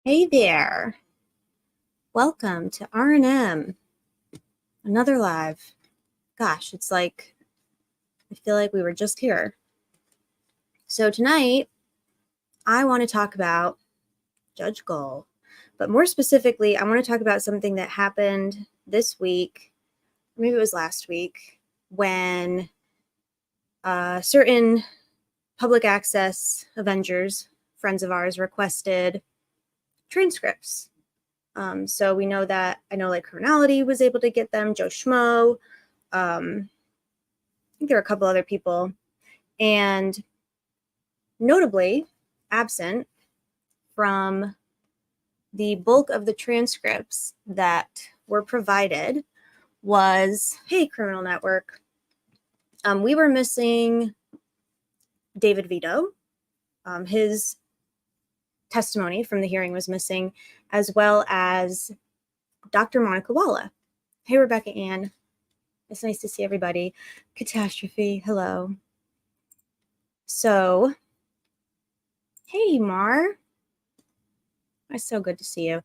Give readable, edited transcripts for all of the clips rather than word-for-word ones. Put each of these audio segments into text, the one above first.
Hey there. Welcome to R&M. Another live. Gosh, it's like, I feel like we were just here. So tonight, I want to talk about Judge Gull. But more specifically, I want to talk about something that happened this week, maybe it was last week, when certain public access Avengers, friends of ours, requested transcripts. So we know that, I know like Criminality was able to get them, Joe Schmo, I think there were a couple other people, and notably absent from the bulk of the transcripts that were provided was, hey, Criminal Network, we were missing David Vito. His testimony from the hearing was missing, as well as Dr. Monica Walla. Hey, Rebecca Ann. It's nice to see everybody. Catastrophe, hello. So, hey, Mar. It's so good to see you.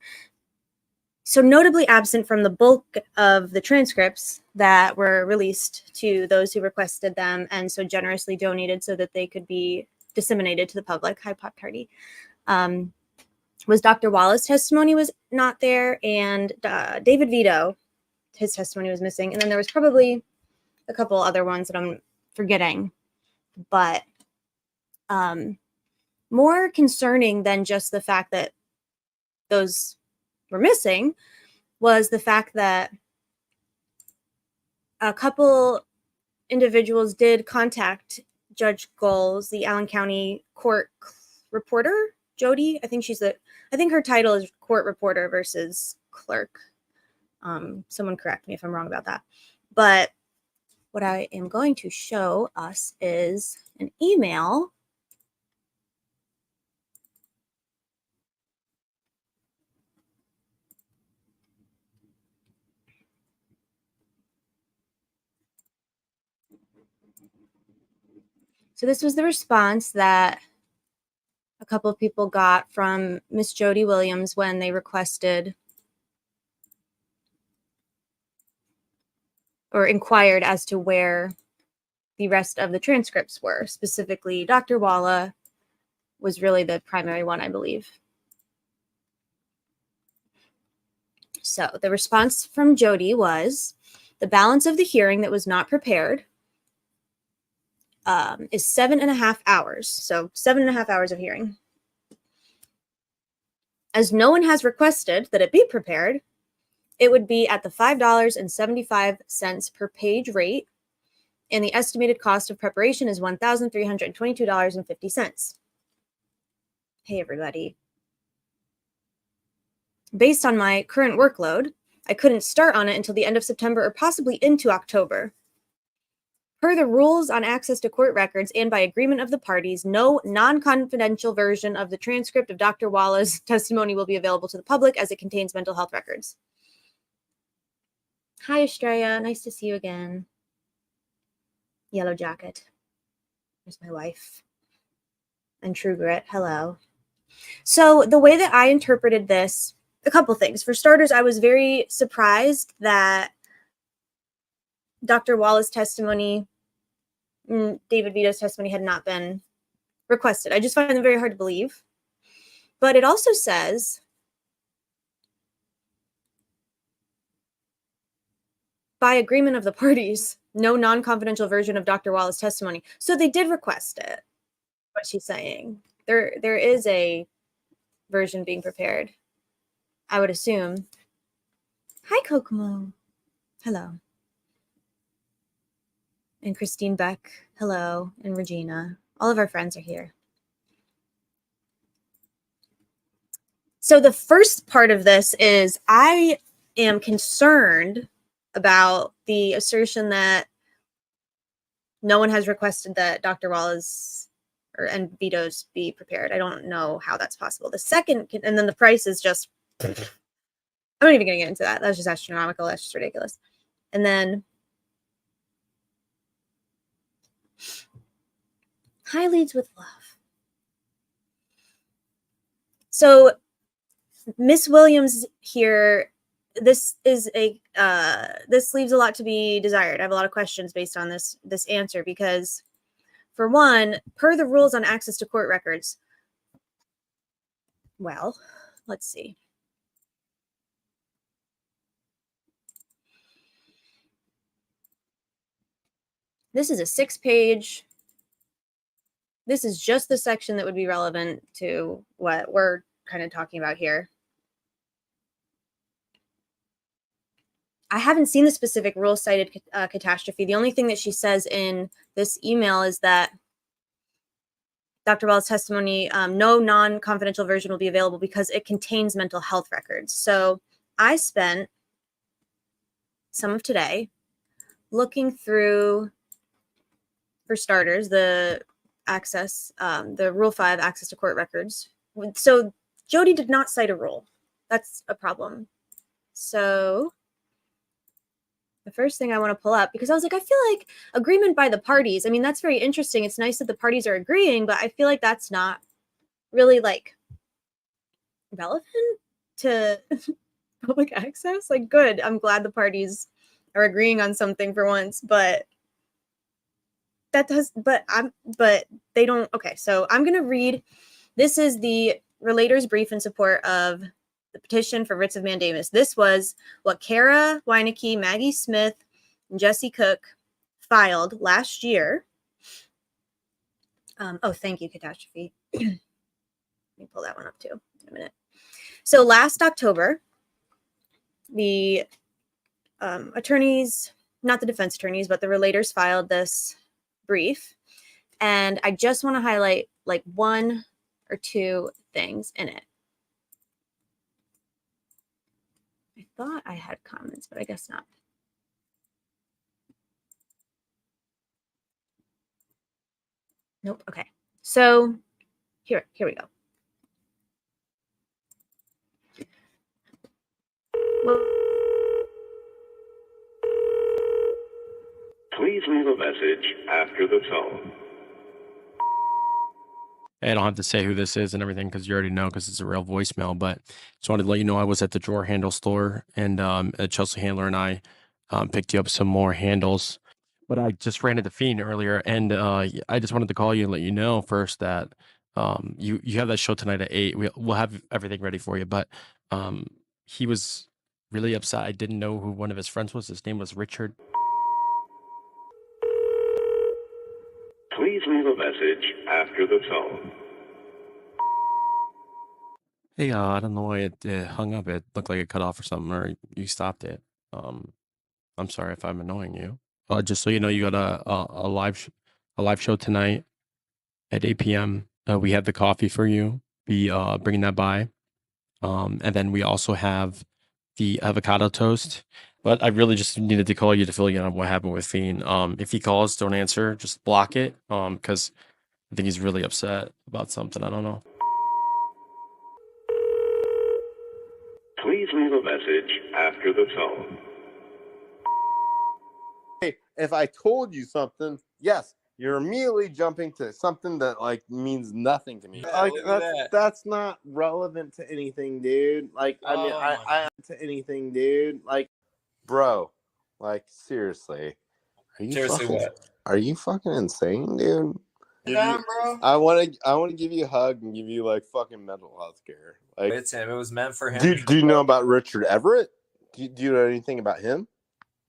So notably absent from the bulk of the transcripts that were released to those who requested them and so generously donated so that they could be disseminated to the public. Hi, Pop Tardy. Was Dr. Wallace's testimony was not there, and David Vito, his testimony was missing. And then there was probably a couple other ones that I'm forgetting. But more concerning than just the fact that those were missing was the fact that a couple individuals did contact Judge Gull's, the Allen County court reporter, Jody. I think her title is court reporter versus clerk. Someone correct me if I'm wrong about that. But what I am going to show us is an email . So this was the response that a couple of people got from Miss Jody Williams when they requested or inquired as to where the rest of the transcripts were. Specifically, Dr. Walla was really the primary one, I believe. So the response from Jody was, the balance of the hearing that was not prepared is 7.5 hours. So 7.5 hours of hearing. As no one has requested that it be prepared, it would be at the $5.75 per page rate, and the estimated cost of preparation is $1,322.50. Hey, everybody. Based on my current workload, I couldn't start on it until the end of September or possibly into October. Per the rules on access to court records and by agreement of the parties, no non-confidential version of the transcript of Dr. Walla's testimony will be available to the public as it contains mental health records. Hi, Estrella. Nice to see you again. Yellow Jacket. There's my wife. And True Grit. Hello. So the way that I interpreted this, a couple things. For starters, I was very surprised that Dr. Walla's testimony, David Vito's testimony had not been requested. I just find them very hard to believe. But it also says, by agreement of the parties, no non-confidential version of Dr. Walla's testimony. So they did request it, what she's saying. There is a version being prepared, I would assume. Hi, Kokomo. Hello. And Christine Beck, hello, and Regina. All of our friends are here. So the first part of this is I am concerned about the assertion that no one has requested that Dr. Wallace and Vito's be prepared. I don't know how that's possible. The second, and then the price is just, I'm not even going to get into that. That's just astronomical. That's just ridiculous. And then, hi, Leads with Love. So Miss Williams here, this is a this leaves a lot to be desired. I have a lot of questions based on this answer, because for one, per the rules on access to court records, well, let's see. This is a 6-page. This is just the section that would be relevant to what we're kind of talking about here. I haven't seen the specific rule cited catastrophe. The only thing that she says in this email is that Dr. Bell's testimony, no non-confidential version will be available because it contains mental health records. So I spent some of today looking through, for starters, the access, the Rule 5 access to court records. So Jody did not cite a rule. That's a problem. So the first thing I want to pull up, because I was like, I feel like agreement by the parties. I mean, that's very interesting. It's nice that the parties are agreeing, but I feel like that's not really like relevant to public access. Like, good. I'm glad the parties are agreeing on something for once, but that does, but they don't. Okay. So I'm going to read, this is the relator's brief in support of the petition for writs of mandamus. This was what Kara Weinecke, Maggie Smith, and Jesse Cook filed last year. Oh, thank you, Catastrophe. Let me pull that one up too in a minute. So last October, the attorneys, not the defense attorneys, but the relators filed this brief. And I just want to highlight like one or two things in it. I thought I had comments, but I guess not. Nope. Okay. So here we go. Please leave a message after the tone. I don't have to say who this is and everything because you already know, because it's a real voicemail. But just wanted to let you know I was at the drawer handle store, and a Chelsea handler and I picked you up some more handles. But I just ran into Fiend earlier, and I just wanted to call you and let you know first that you have that show tonight at 8. We'll have everything ready for you. But he was really upset. I didn't know who one of his friends was. His name was Richard. Please leave a message after the tone. Hey, I don't know why it hung up. It looked like it cut off or something, or you stopped it. I'm sorry if I'm annoying you. Just so you know, you got a live show tonight at 8 p.m. We have the coffee for you. Be bringing that by, and then we also have the avocado toast. But I really just needed to call you to fill you in on what happened with Fiend. If he calls, don't answer. Just block it. Because I think he's really upset about something. I don't know. Please leave a message after the tone. Hey, if I told you something, yes, you're immediately jumping to something that like means nothing to me. Yeah, Like that's not relevant to anything, dude. Like I mean, I to anything, dude. Like, bro, like seriously, are you fucking insane, dude? Bro. I want to give you a hug and give you like fucking mental health care. Like, It's him. It was meant for him. do you know about Richard Everett? Do you know anything about him?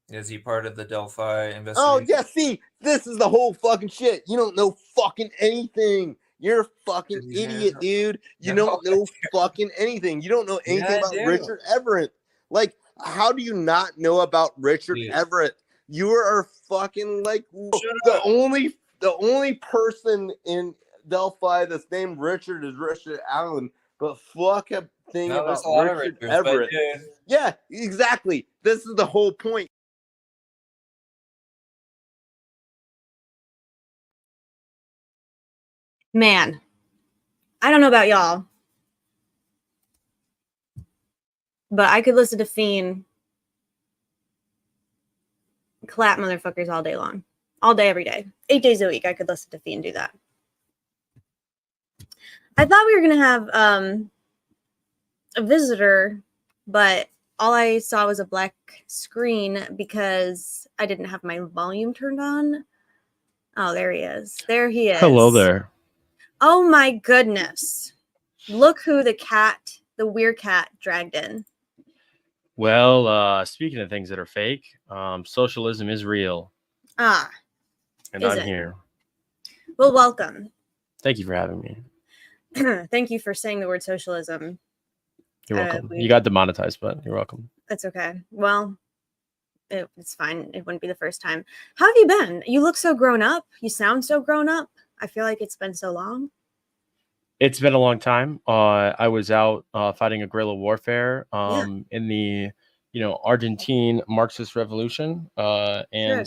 Is he part of the Delphi investigation? Oh, yeah, see, this is the whole fucking shit. You don't know fucking anything. You're a fucking idiot, dude. You don't know fucking anything. You don't know anything about Richard Everett. Like, how do you not know about Richard Everett? You are fucking like the only person in Delphi that's named Richard is Richard Allen. But fuck a thing about Richard Everett. Yeah, exactly. This is the whole point. Man, I don't know about y'all, but I could listen to Fiend clap motherfuckers all day long. All day, every day. 8 days a week, I could listen to Fiend do that. I thought we were going to have a visitor, but all I saw was a black screen because I didn't have my volume turned on. Oh, there he is. There he is. Hello there. Oh my goodness. Look who the weird cat dragged in. Well, speaking of things that are fake, socialism is real. Ah, And is I'm it? here. Well, welcome. Thank you for having me. Thank you for saying the word socialism. You're welcome. You got demonetized, but you're welcome. That's okay. Well, it's fine. It wouldn't be the first time. How have you been? You look so grown up. You sound so grown up. I feel like it's been so long. It's been a long time. I was out fighting a guerrilla warfare Yeah. in the, Argentine Marxist Revolution. And,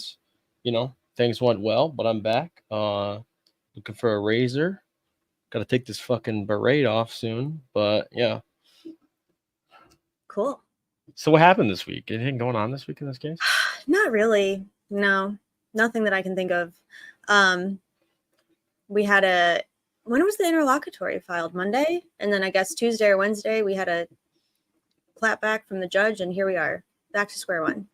things went well, but I'm back looking for a razor. Got to take this fucking beret off soon. But yeah. Cool. So what happened this week? Anything going on this week in this case? Not really. No, nothing that I can think of. We had when was the interlocutory filed? Monday? And then I guess Tuesday or Wednesday, we had a clap back from the judge, and here we are, back to square one.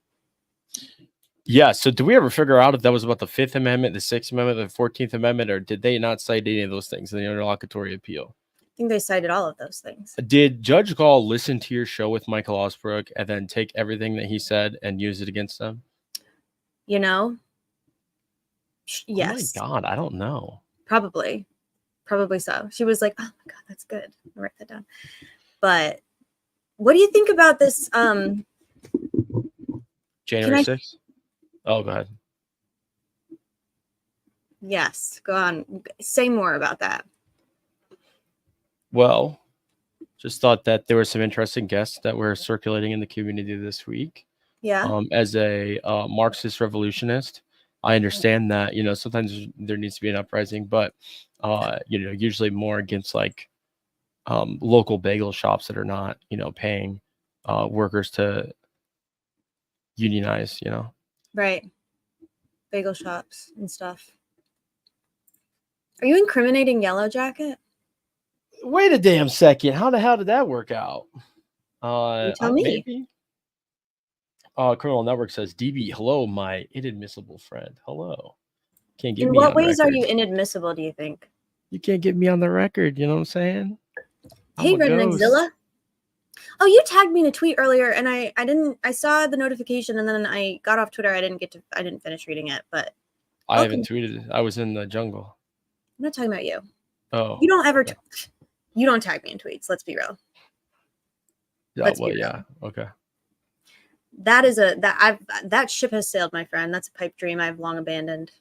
Yeah. So did we ever figure out if that was about the 5th Amendment, the 6th Amendment, the 14th Amendment, or did they not cite any of those things in the interlocutory appeal? I think they cited all of those things. Did Judge Gull listen to your show with Michael Osbrook and then take everything that he said and use it against them? Yes. Oh my God, I don't know. Probably so. She was like, oh my God, that's good. I'll write that down. But what do you think about this? January 6th? Oh, go ahead. Yes, go on. Say more about that. Well, just thought that there were some interesting guests that were circulating in the community this week. Yeah. As a Marxist revolutionist, I understand that, sometimes there needs to be an uprising, but, usually more against like local bagel shops that are not, paying workers to unionize, Right. Bagel shops and stuff. Are you incriminating Yellow Jacket? Wait a damn second. How the hell did that work out? You tell me. Maybe. Criminal Network says, DB, hello, my inadmissible friend. Hello. Can't get In me what on ways are record. you inadmissible, do you think? You can't get me on the record. You know what I'm saying? Hey, Redneckzilla. Oh, you tagged me in a tweet earlier, and I saw the notification, and then I got off Twitter. I didn't finish reading it, but I haven't tweeted it. I was in the jungle. I'm not talking about you. Oh. You don't ever you don't tag me in tweets, let's be real. Yeah, yeah. Okay. That ship has sailed, my friend. That's a pipe dream I've long abandoned.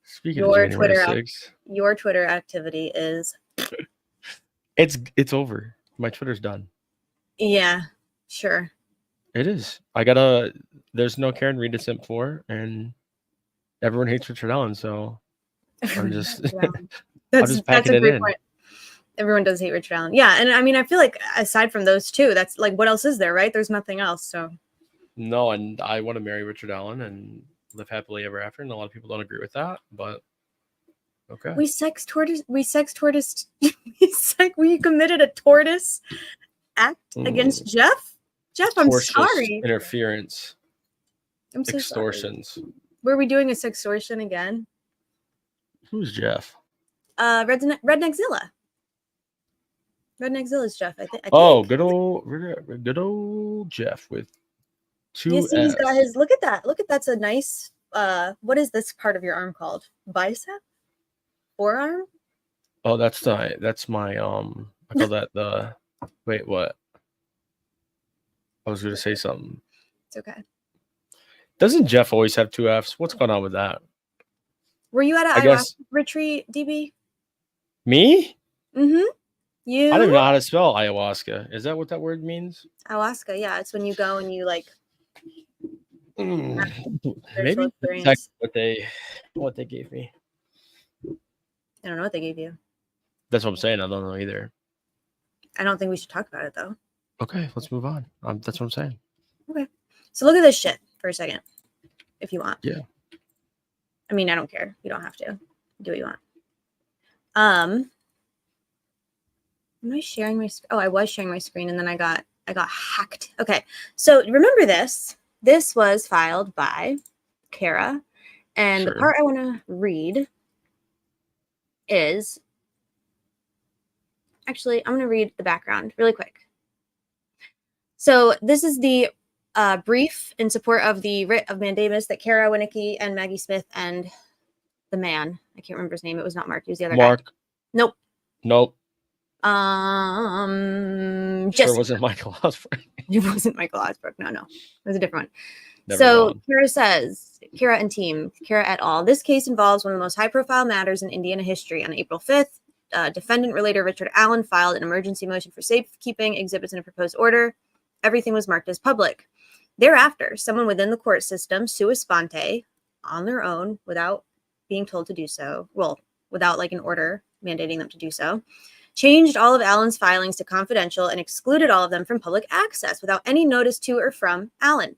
Speaking of January 6th, your Twitter activity is it's over. My Twitter's done. Yeah, sure. It is. There's no Karen Reed to simp for, and everyone hates Richard Allen, so I'm just that's a great point. Everyone does hate Richard Allen. Yeah, and I mean I feel like aside from those two, that's like what else is there, right? There's nothing else. So no, and I want to marry Richard Allen and live happily ever after, and a lot of people don't agree with that, but okay. We committed a tortoise act against Jeff. Jeff, I'm sorry. Interference. I'm so extortions. Sorry. Were we doing a sextortion again? Who's Jeff? Redneckzilla. Redneckzilla's Jeff. I think. Oh, good old Jeff with two. You see, he's got his. Look at that. That's a nice. What is this part of your arm called? Bicep? Forearm? Oh, that's my. I call that the. Wait, what? I was going to say something. It's okay. Doesn't Jeff always have two Fs? What's going on with that? Were you at an ayahuasca retreat, DB? Me? Mm-hmm. You? I don't even know how to spell ayahuasca. Is that what that word means? Ayahuasca, yeah. It's when you go and you like. Maybe that's what they gave me. I don't know what they gave you. That's what I'm saying. I don't know either. I don't think we should talk about it though. Okay, let's move on. That's what I'm saying. Okay. So look at this shit for a second, if you want. Yeah. I mean, I don't care. You don't have to. Do what you want. Am I sharing my screen? Oh, I was sharing my screen and then I got hacked. Okay. So remember this. This was filed by Kara. And Sure. the part I want to read is actually, I'm going to read the background really quick. So this is the brief in support of the writ of mandamus that Kara Winnicki and Maggie Smith and the man, I can't remember his name. It was not Mark. It was the other guy. Nope. Nope. Sure Sure wasn't Michael Osborne. It wasn't Michael Osborne. No. It was a different one. Never So mind. Kara says, Kara and team, Kara et al. This case involves one of the most high-profile matters in Indiana history. On April 5th, defendant relator Richard Allen filed an emergency motion for safekeeping exhibits in a proposed order. Everything was marked as public. Thereafter, someone within the court system, sua sponte, on their own, without being told to do so, well, without like an order mandating them to do so, changed all of Allen's filings to confidential and excluded all of them from public access without any notice to or from Allen.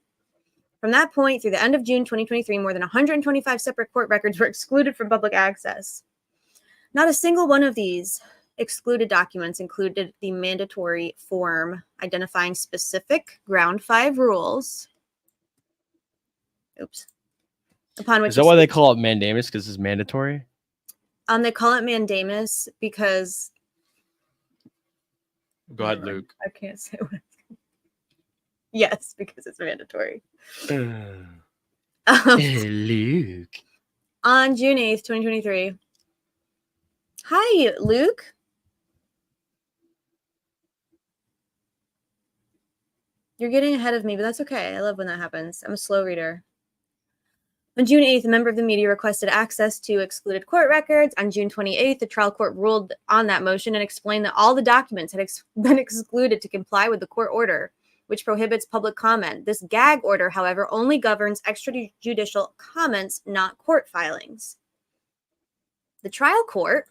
From that point through the end of June 2023, more than 125 separate court records were excluded from public access. Not a single one of these excluded documents included the mandatory form identifying specific Ground 5 rules. Oops. Upon which Is that why they call it mandamus? Because it's mandatory? They call it mandamus because... Go ahead, Luke. I can't say what it's... Yes, because it's mandatory. Luke. On June 8th, 2023. Hi, Luke. You're getting ahead of me, but that's okay. I love when that happens. I'm a slow reader. On June 8th, a member of the media requested access to excluded court records. On June 28th, the trial court ruled on that motion and explained that all the documents had been excluded to comply with the court order, which prohibits public comment. This gag order, however, only governs extrajudicial comments, not court filings. The trial court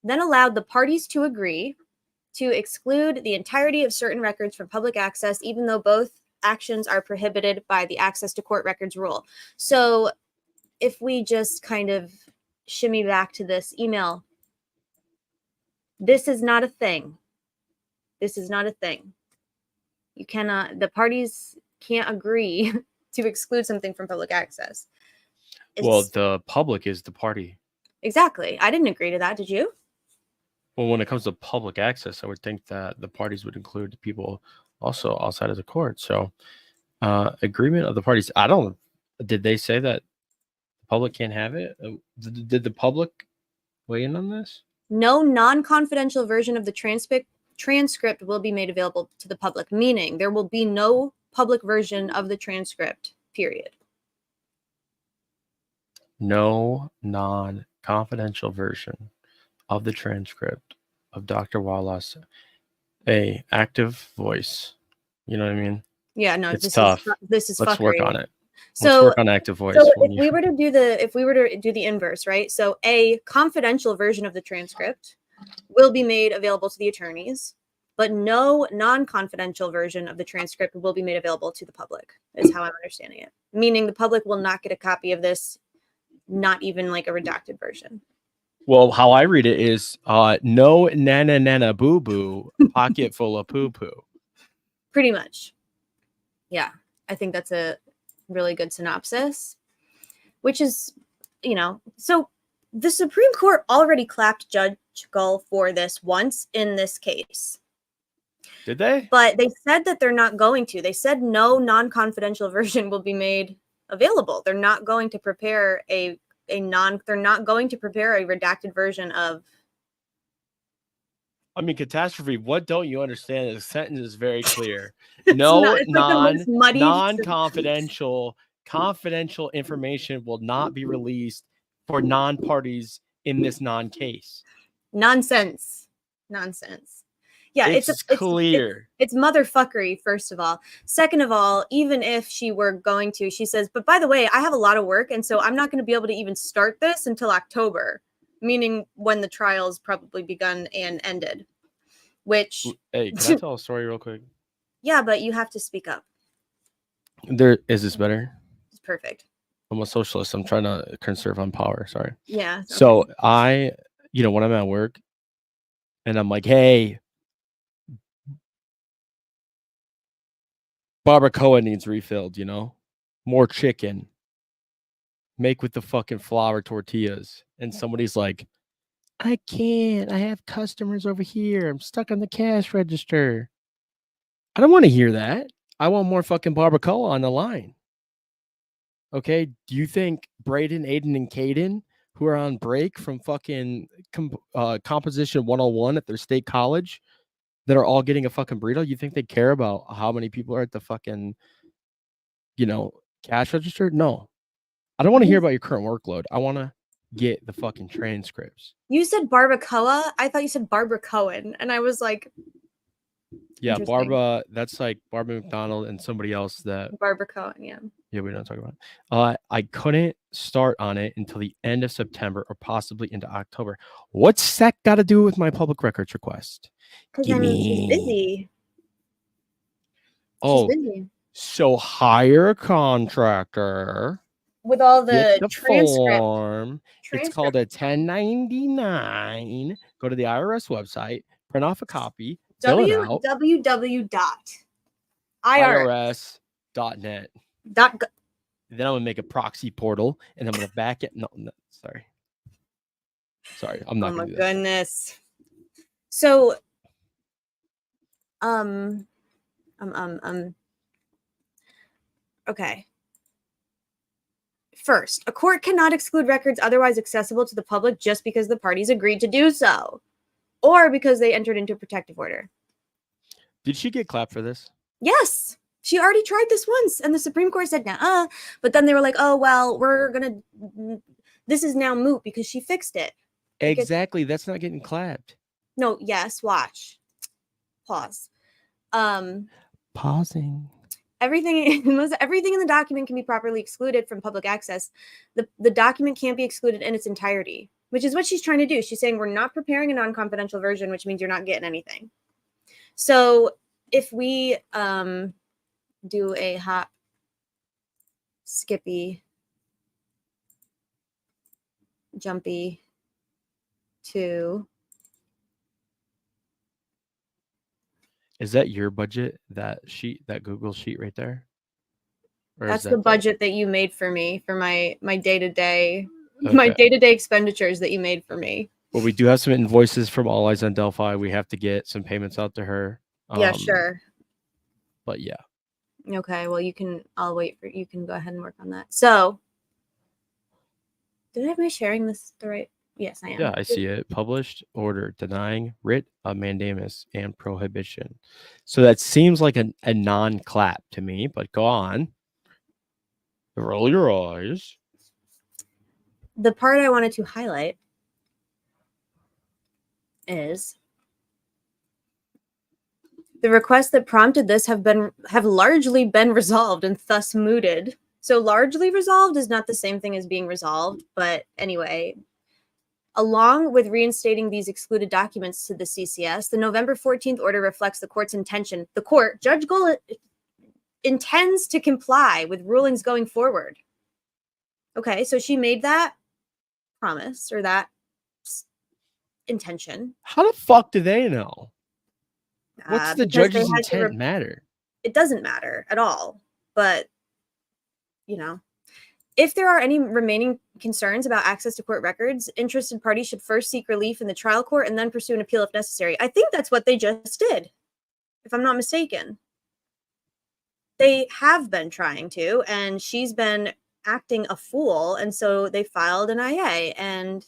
then allowed the parties to agree to exclude the entirety of certain records from public access, even though both actions are prohibited by the access to court records rule. So if we just kind of shimmy back to this email, this is not a thing. This is not a thing. You cannot, the parties can't agree to exclude something from public access. Well, the public is the party. Exactly. I didn't agree to that. Did you? Well, when it comes to public access, I would think that the parties would include people also outside of the court. So agreement of the parties. Did they say that the public can't have it? Did the public weigh in on this? No non-confidential version of the transcript will be made available to the public, meaning there will be no public version of the transcript, period. No non-confidential version of the transcript of Dr. Wallace, a active voice. You know what I mean? Yeah, no, It's tough. This is Let's fuckery. work on it. So Let's work on active voice. So if we were to do the inverse, right? So a confidential version of the transcript will be made available to the attorneys, but no non-confidential version of the transcript will be made available to the public, is how I'm understanding it. Meaning the public will not get a copy of this, not even like a redacted version. Well, how I read it is no nana nana boo boo, pocket full of poo poo. Pretty much. Yeah, I think that's a really good synopsis, which is, so the Supreme Court already clapped Judge Gull for this once in this case. Did they? But they said that they're not going to. They said no non-confidential version will be made available. They're not going to prepare they're not going to prepare a redacted version of. I mean, catastrophe. What don't you understand? The sentence is very clear. No non-confidential information will not be released for non-parties in this non-case. Nonsense. Yeah, it's clear. It's motherfuckery, first of all. Second of all, even if she were going to, she says, but by the way, I have a lot of work, and so I'm not going to be able to even start this until October, meaning when the trial's probably begun and ended. Which... Hey, can I tell a story real quick? Yeah, but you have to speak up. Is this better? It's perfect. I'm a socialist. I'm trying to conserve on power. Sorry. Yeah. Okay. So when I'm at work and I'm like, hey, barbacoa needs refilled, more chicken. Make with the fucking flour tortillas. And somebody's like, I can't. I have customers over here. I'm stuck on the cash register. I don't want to hear that. I want more fucking barbacoa on the line. Okay. Do you think Braden, Aiden, and Caden, who are on break from fucking composition 101 at their state college, that are all getting a fucking burrito, you think they care about how many people are at the fucking, cash register? No. I don't want to hear about your current workload. I want to get the fucking transcripts. You said barbacoa. I thought you said barbacoan, and I was like, Yeah, interesting. Barba. That's like Barbara McDonald and somebody else that. Barbacoan, yeah. Yeah, we don't talk about it. I couldn't start on it until the end of September or possibly into October. What's that got to do with my public records request? Because she's busy. Oh, she's busy. So hire a contractor with all get the the form. It's called a transcript. 1099. Go to the IRS website, print off a copy, fill it out. www.irs.net. irs.net. Then I'm gonna make a proxy portal, and I'm gonna back it. No, sorry, I'm not. Oh gonna my do goodness. So, okay. First, a court cannot exclude records otherwise accessible to the public just because the parties agreed to do so, or because they entered into a protective order. Did she get clapped for this? Yes. She already tried this once, and the Supreme Court said, nah. But then they were like, oh, well, this is now moot because she fixed it. Exactly. That's not getting clapped. No, yes, watch. Pause. Pausing. Everything in the document can be properly excluded from public access. The document can't be excluded in its entirety, which is what she's trying to do. She's saying we're not preparing a non-confidential version, which means you're not getting anything. So if we do a hop, skippy, jumpy to... Is that your budget, that Google sheet right there? Or that's the budget that you made for me for my day-to-day expenditures that you made for me. Well, we do have some invoices from All Eyes on Delphi. We have to get some payments out to her. Yeah, sure. But yeah. Okay, well, you can go ahead and work on that. So, am I sharing this the right? Yes, I am. Yeah, I see it. Published order denying writ of mandamus and prohibition. So that seems like a non-clap to me, but go on. Roll your eyes. The part I wanted to highlight is the requests that prompted this have largely been resolved and thus mooted. So largely resolved is not the same thing as being resolved, but anyway, along with reinstating these excluded documents to the CCS, the November 14th order reflects the court's intention. The court, Judge Gull, intends to comply with rulings going forward. Okay, so she made that promise or that intention. How the fuck do they know? What's the judge's intent matter? It doesn't matter at all. But, if there are any remaining concerns about access to court records, interested parties should first seek relief in the trial court and then pursue an appeal if necessary. I think that's what they just did, if I'm not mistaken. They have been trying to, and she's been acting a fool, and so they filed an IA, and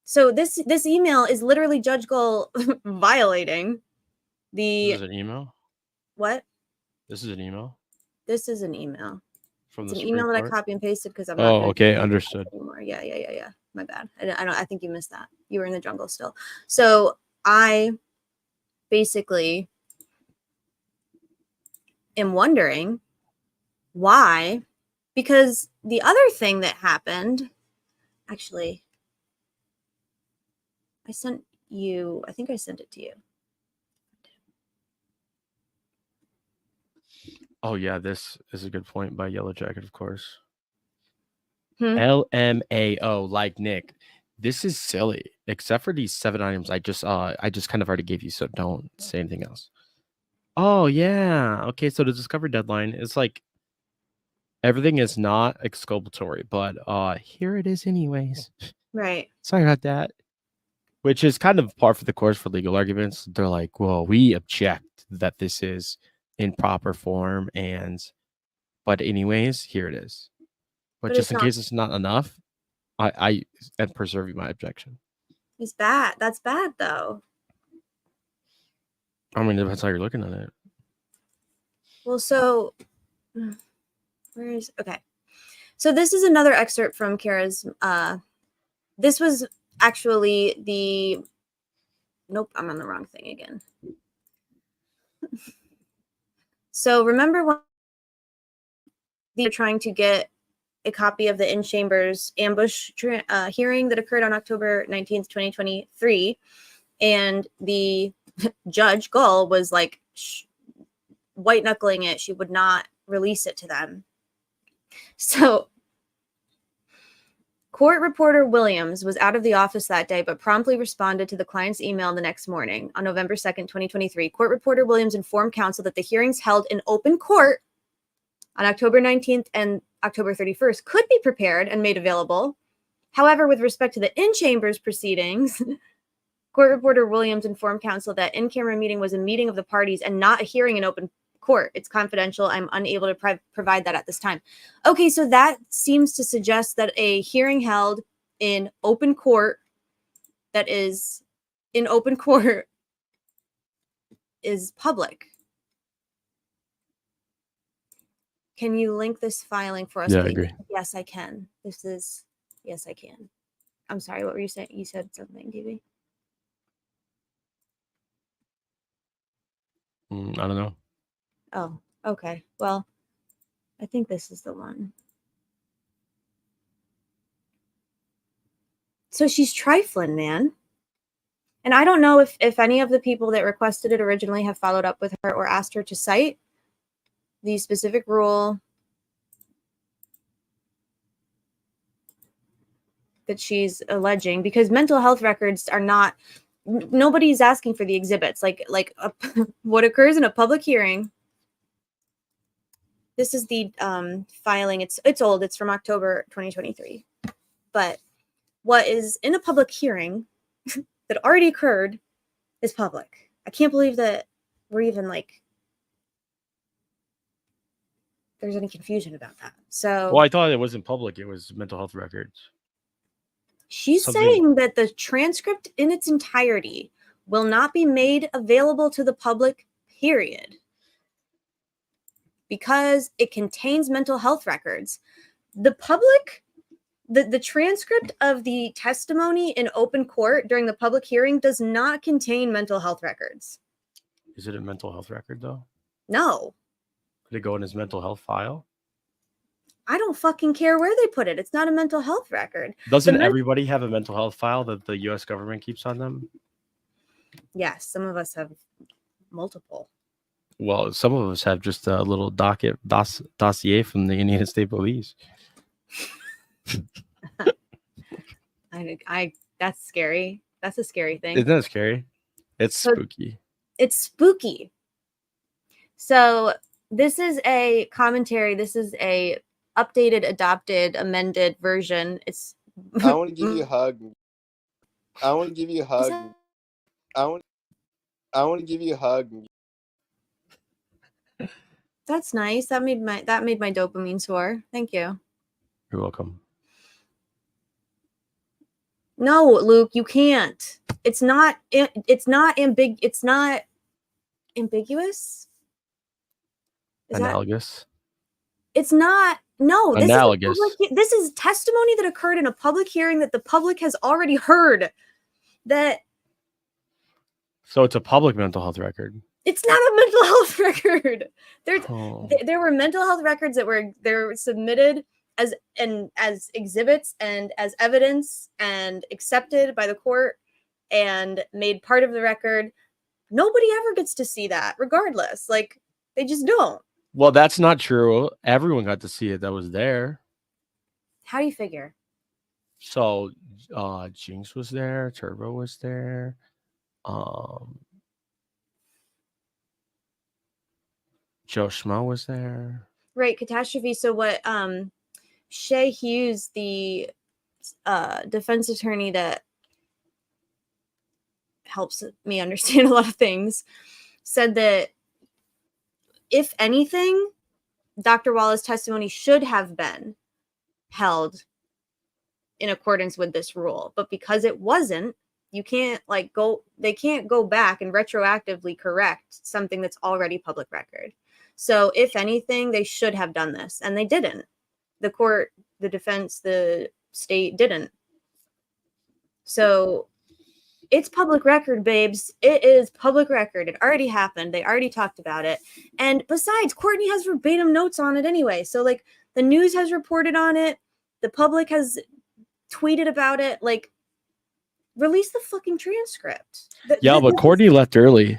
so this email is literally Judge Gull violating the... This is an email? What? This is an email? This is an email. From it's an email that I copy and pasted because I'm not... Oh, okay, understood. Anymore. Yeah. My bad. I think you missed that. You were in the jungle still. So I basically am wondering why, because the other thing that happened, actually, I think I sent it to you. Oh, yeah, this is a good point by Yellow Jacket, of course. LMAO, like Nick. This is silly. Except for these 7 items, I just kind of already gave you, so don't say anything else. Oh yeah. Okay, so the discovery deadline is like everything is not exculpatory, but here it is anyways. Right. Sorry about that. Which is kind of par for the course for legal arguments. They're like, well, we object that this is in proper form, but anyways, here it is. But But just it's in not. case it's not enough, I am preserving my objection. It's bad. That's bad though. I mean, that's how you're looking at it. Well, so okay. So this is another excerpt from Kara's. This was actually the. Nope, I'm on the wrong thing again. So remember when they're trying to get a copy of the in-chambers ambush hearing that occurred on October 19th, 2023, and the Judge Gull was like white knuckling it. She would not release it to them. So court reporter Williams was out of the office that day, but promptly responded to the client's email the next morning. On November 2nd, 2023, court reporter Williams informed counsel that the hearings held in open court on October 19th and October 31st could be prepared and made available. However, with respect to the in-chambers proceedings, court reporter Williams informed counsel that in-camera meeting was a meeting of the parties and not a hearing in open court. It's confidential. I'm unable to provide that at this time. Okay, so that seems to suggest that a hearing held in open court that is in open court is public. Can you link this filing for us, Yeah, please? I agree. Yes, I can. Yes, I can. I'm sorry, what were you saying? You said something, DB. I don't know. Oh, okay. Well, I think this is the one. So she's trifling, man. And I don't know if any of the people that requested it originally have followed up with her or asked her to cite the specific rule that she's alleging, because mental health records are not, nobody's asking for the exhibits. What occurs in a public hearing. This is the filing. It's old. It's from October 2023. But what is in a public hearing that already occurred is public. I can't believe that we're even there's any confusion about that. So, Well, I thought it wasn't public. It was mental health records. she's something- saying that the transcript in its entirety will not be made available to the public, period, because it contains mental health records. The public, the transcript of the testimony in open court during the public hearing does not contain mental health records. Is it a mental health record, though? No. Could it go in his mental health file? I don't fucking care where they put it. It's not a mental health record. Doesn't everybody have a mental health file that the U.S. government keeps on them? Yes, some of us have multiple. Well, some of us have just a little dossier from the Indiana State Police. That's scary. That's a scary thing. Isn't that scary? It's spooky. It's spooky. So this is a commentary. This is a updated, adopted, amended version. It's. I want to give you a hug. I want to give you a hug. I want to give you a hug. That's nice. That made my dopamine soar. Thank you. You're welcome. No, Luke, you can't. It's not ambiguous. Analogous. It's not. No, this Analogous. this is testimony that occurred in a public hearing that the public has already heard. So it's a public mental health record. It's not a mental health record. Oh. There were mental health records that were submitted as exhibits and as evidence and accepted by the court and made part of the record. Nobody ever gets to see that, regardless. They just don't. Well, that's not true. Everyone got to see it that was there. How do you figure? So Jinx was there, Turbo was there. Joe Schmo was there. Right, Catastrophe. So what Shay Hughes, the defense attorney that helps me understand a lot of things, said that if anything, Dr. Wallace's testimony should have been held in accordance with this rule. But because it wasn't, you can't they can't go back and retroactively correct something that's already public record. So if anything, they should have done this, and they didn't. The court, the defense, the state didn't. So it's public record, babes. It is public record. It already happened. They already talked about it. And besides, Courtney has verbatim notes on it anyway. So like the news has reported on it. The public has tweeted about it. Like, release the fucking transcript. Yeah, but Courtney left early.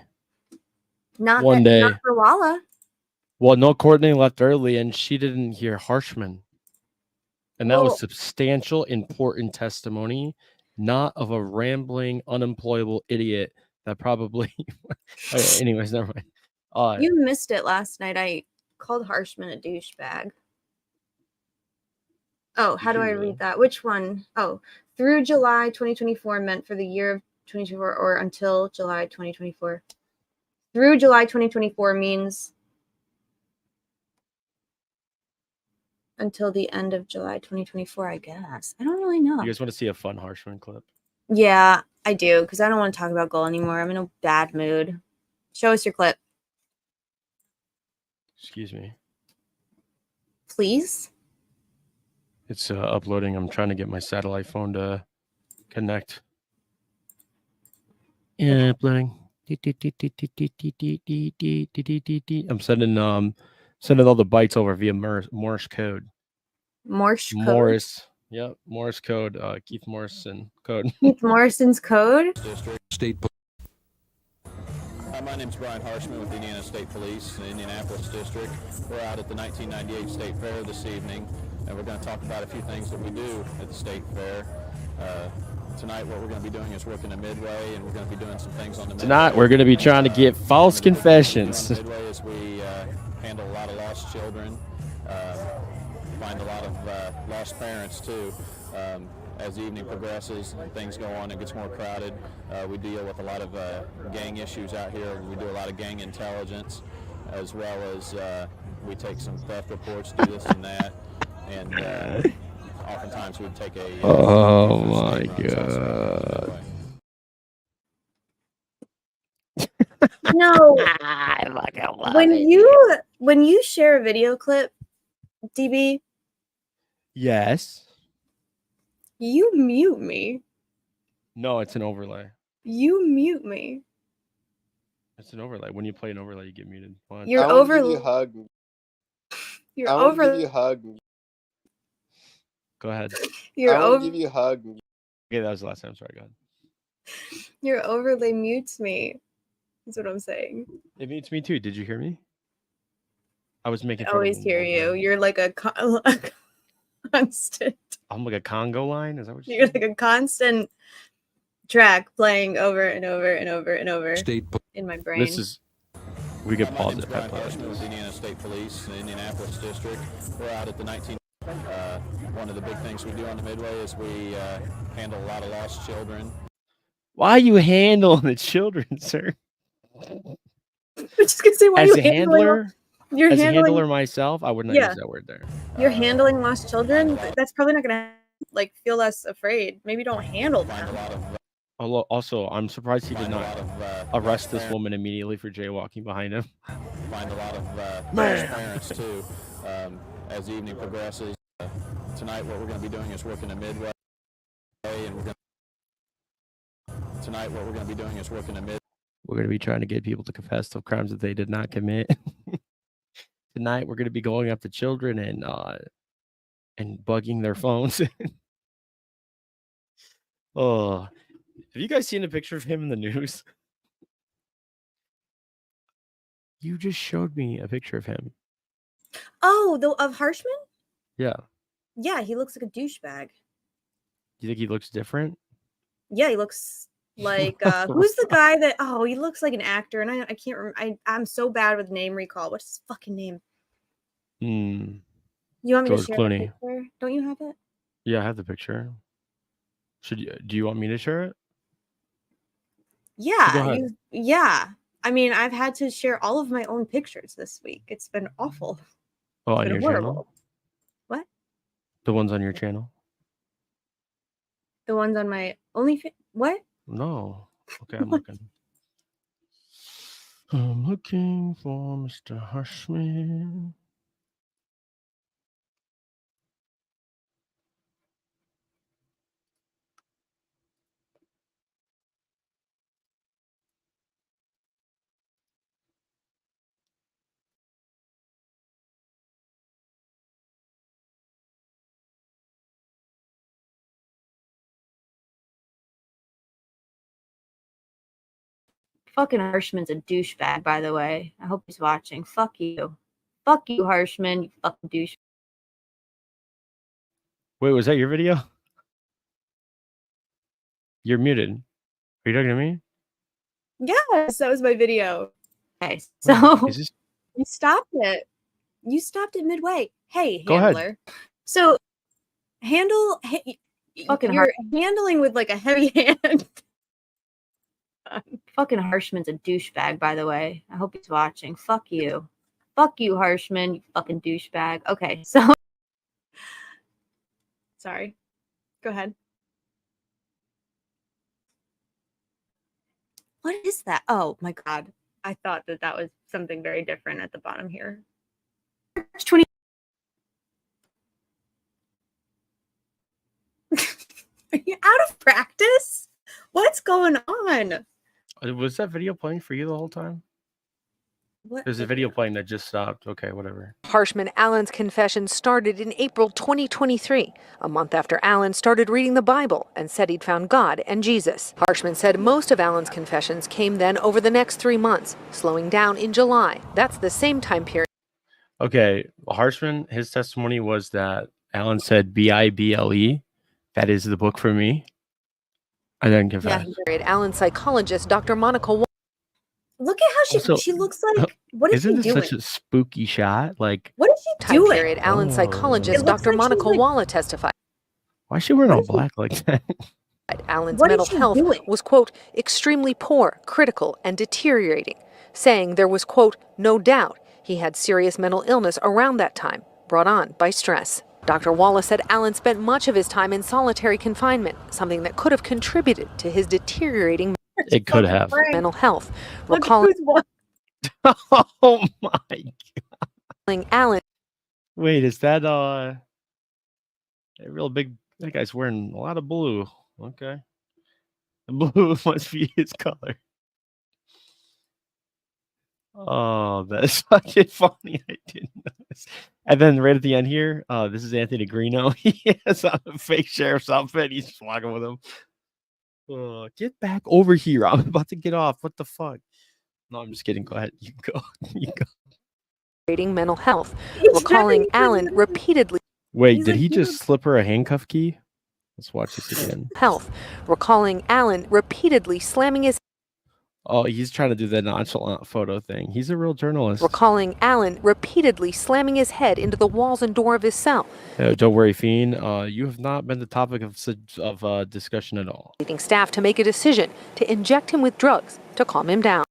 Not one day. Not for Walla. Well, no, Courtney left early and she didn't hear Harshman. And that was substantial, important testimony, not of a rambling, unemployable idiot that probably... Okay, anyways, never mind. You missed it last night. I called Harshman a douchebag. Oh, how do I read that? Which one? Oh, through July 2024 meant for the year of 2024 or until July 2024. Through July 2024 means until the end of July 2024, I guess. I don't really know. You guys want to see a fun Harshman clip? Yeah, I do, because I don't want to talk about Gull anymore. I'm in a bad mood. Show us your clip. Excuse me. Please? It's uploading. I'm trying to get my satellite phone to connect. Yeah, uploading. I'm sending all the bytes over via Morse code. Morse code? Morris. Yep, Morse code. Keith Morrison code. Keith Morrison's code? State. My name's Brian Harshman with the Indiana State Police in the Indianapolis District. We're out at the 1998 State Fair this evening, and we're going to talk about a few things that we do at the State Fair. Tonight, what we're going to be doing is working a midway, and we're going to be doing some things on the midway. Tonight, we're going to be trying to get false confessions. Midway is we handle a lot of lost children, find a lot of lost parents too. As the evening progresses and things go on, it gets more crowded. We deal with a lot of gang issues out here. We do a lot of gang intelligence, as well as we take some theft reports, do this and that, and oftentimes we'd take a... Oh my God. No. When you share a video clip, DB. Yes. You mute me. No, it's an overlay. You mute me. It's an overlay. When you play an overlay, you get muted. What? You're I want to give you a hug. You're I want over. to give you a hug. Go ahead. You're I want over. to give you a hug. Okay, that was the last time. Sorry, go ahead. Your overlay mutes me. That's what I'm saying. It mutes me too. Did you hear me? I was making. I always hear you. You're like a constant. I'm like a Congo line. Is that what You're like a constant track playing over and over and over and over in my brain. This is. We could My pause name's it. Brian Harshman with the Indiana State Police in the Indianapolis District. We're out at the 19... one of the big things we do on the midway is we handle a lot of lost children. Why are you handling the children, sir? I'm just gonna say, why as are you a handler? You're as handling, a handler myself, I would not use that word there. You're handling lost children. That's probably not gonna like feel less afraid. Maybe don't handle them. Also, I'm surprised he did not arrest this woman immediately for jaywalking behind him. Find a lot of parents too. As the evening progresses, tonight what we're going to be doing is working a midway, and we're going to be trying to get people to confess to crimes that they did not commit. Tonight we're going to be going up to children and bugging their phones. Oh. Have you guys seen a picture of him in the news? You just showed me a picture of him. Oh, of Harshman? Yeah. Yeah, he looks like a douchebag. You think he looks different? Yeah, he looks like who's the guy that? Oh, he looks like an actor, and I can't remember. I'm so bad with name recall. What's his fucking name? Hmm. You want me George to share the Clooney. picture? Don't you have it? Yeah, I have the picture. Do you want me to share it? Yeah, Go ahead. yeah. I mean, I've had to share all of my own pictures this week. It's been awful. Oh, It's on been your horrible. channel? What? The ones on your channel? The ones on my what? No. Okay, I'm looking. I'm looking for Mr. Harshman. Fucking Harshman's a douchebag, by the way. I hope he's watching. Fuck you. Fuck you, Harshman, you fucking douche. Wait, was that your video? You're muted. Are you talking to me? Yes, that was my video. Okay, Wait, so is this... you stopped it. You stopped it midway. Hey, Go handler. ahead. So fucking you're handling with like a heavy hand. Fucking Harshman's a douchebag, by the way. I hope he's watching. Fuck you. Fuck you, Harshman, you fucking douchebag. Okay, so sorry. Go ahead. What is that? Oh my god. I thought that was something very different at the bottom here. March 20. Are you out of practice? What's going on? Was that video playing for you the whole time? What There's a video playing that just stopped. Okay, whatever. Harshman Allen's confession started in April 2023, a month after Allen started reading the Bible and said he'd found God and Jesus. Harshman said most of Allen's confessions came then over the next 3 months, slowing down in July. That's the same time period. Okay, Harshman, his testimony was that Allen said Bible, that is the book for me, and then confessed. Yeah, Allen's psychologist, Dr. Monica. Look at how Also, she looks like. What is Isn't she this doing? such a spooky shot? Like, What is she Time doing? period, Allen's psychologist, It looks Dr. like she's Monica like- Walla testified. why is she wearing What all is she- black like that? Allen's What is mental she health doing? was, quote, extremely poor, critical, and deteriorating, saying there was, quote, no doubt he had serious mental illness around that time, brought on by stress. Dr. Wallace said Allen spent much of his time in solitary confinement, something that could have contributed to his deteriorating It could have. mental health. Look Recalling who's what? Oh my! Allen. Wait, is that a real big? That guy's wearing a lot of blue. Okay, the blue must be his color. Oh, that's fucking funny. I didn't notice. And then right at the end here, this is Anthony Greeno. He has a fake sheriff's outfit. He's just walking with him. Get back over here. I'm about to get off. What the fuck? No, I'm just kidding. Go ahead. You go. You go. Mental health. He's Recalling very Allen good. repeatedly. Wait, He's did like, he "You just slip her a handcuff key? Let's watch this again. Health. Recalling Allen repeatedly slamming his. Oh, he's trying to do that nonchalant photo thing. He's a real journalist. Recalling Allen repeatedly slamming his head into the walls and door of his cell. Don't worry, Fiend. You have not been the topic of discussion at all. Leading staff to make a decision to inject him with drugs to calm him down.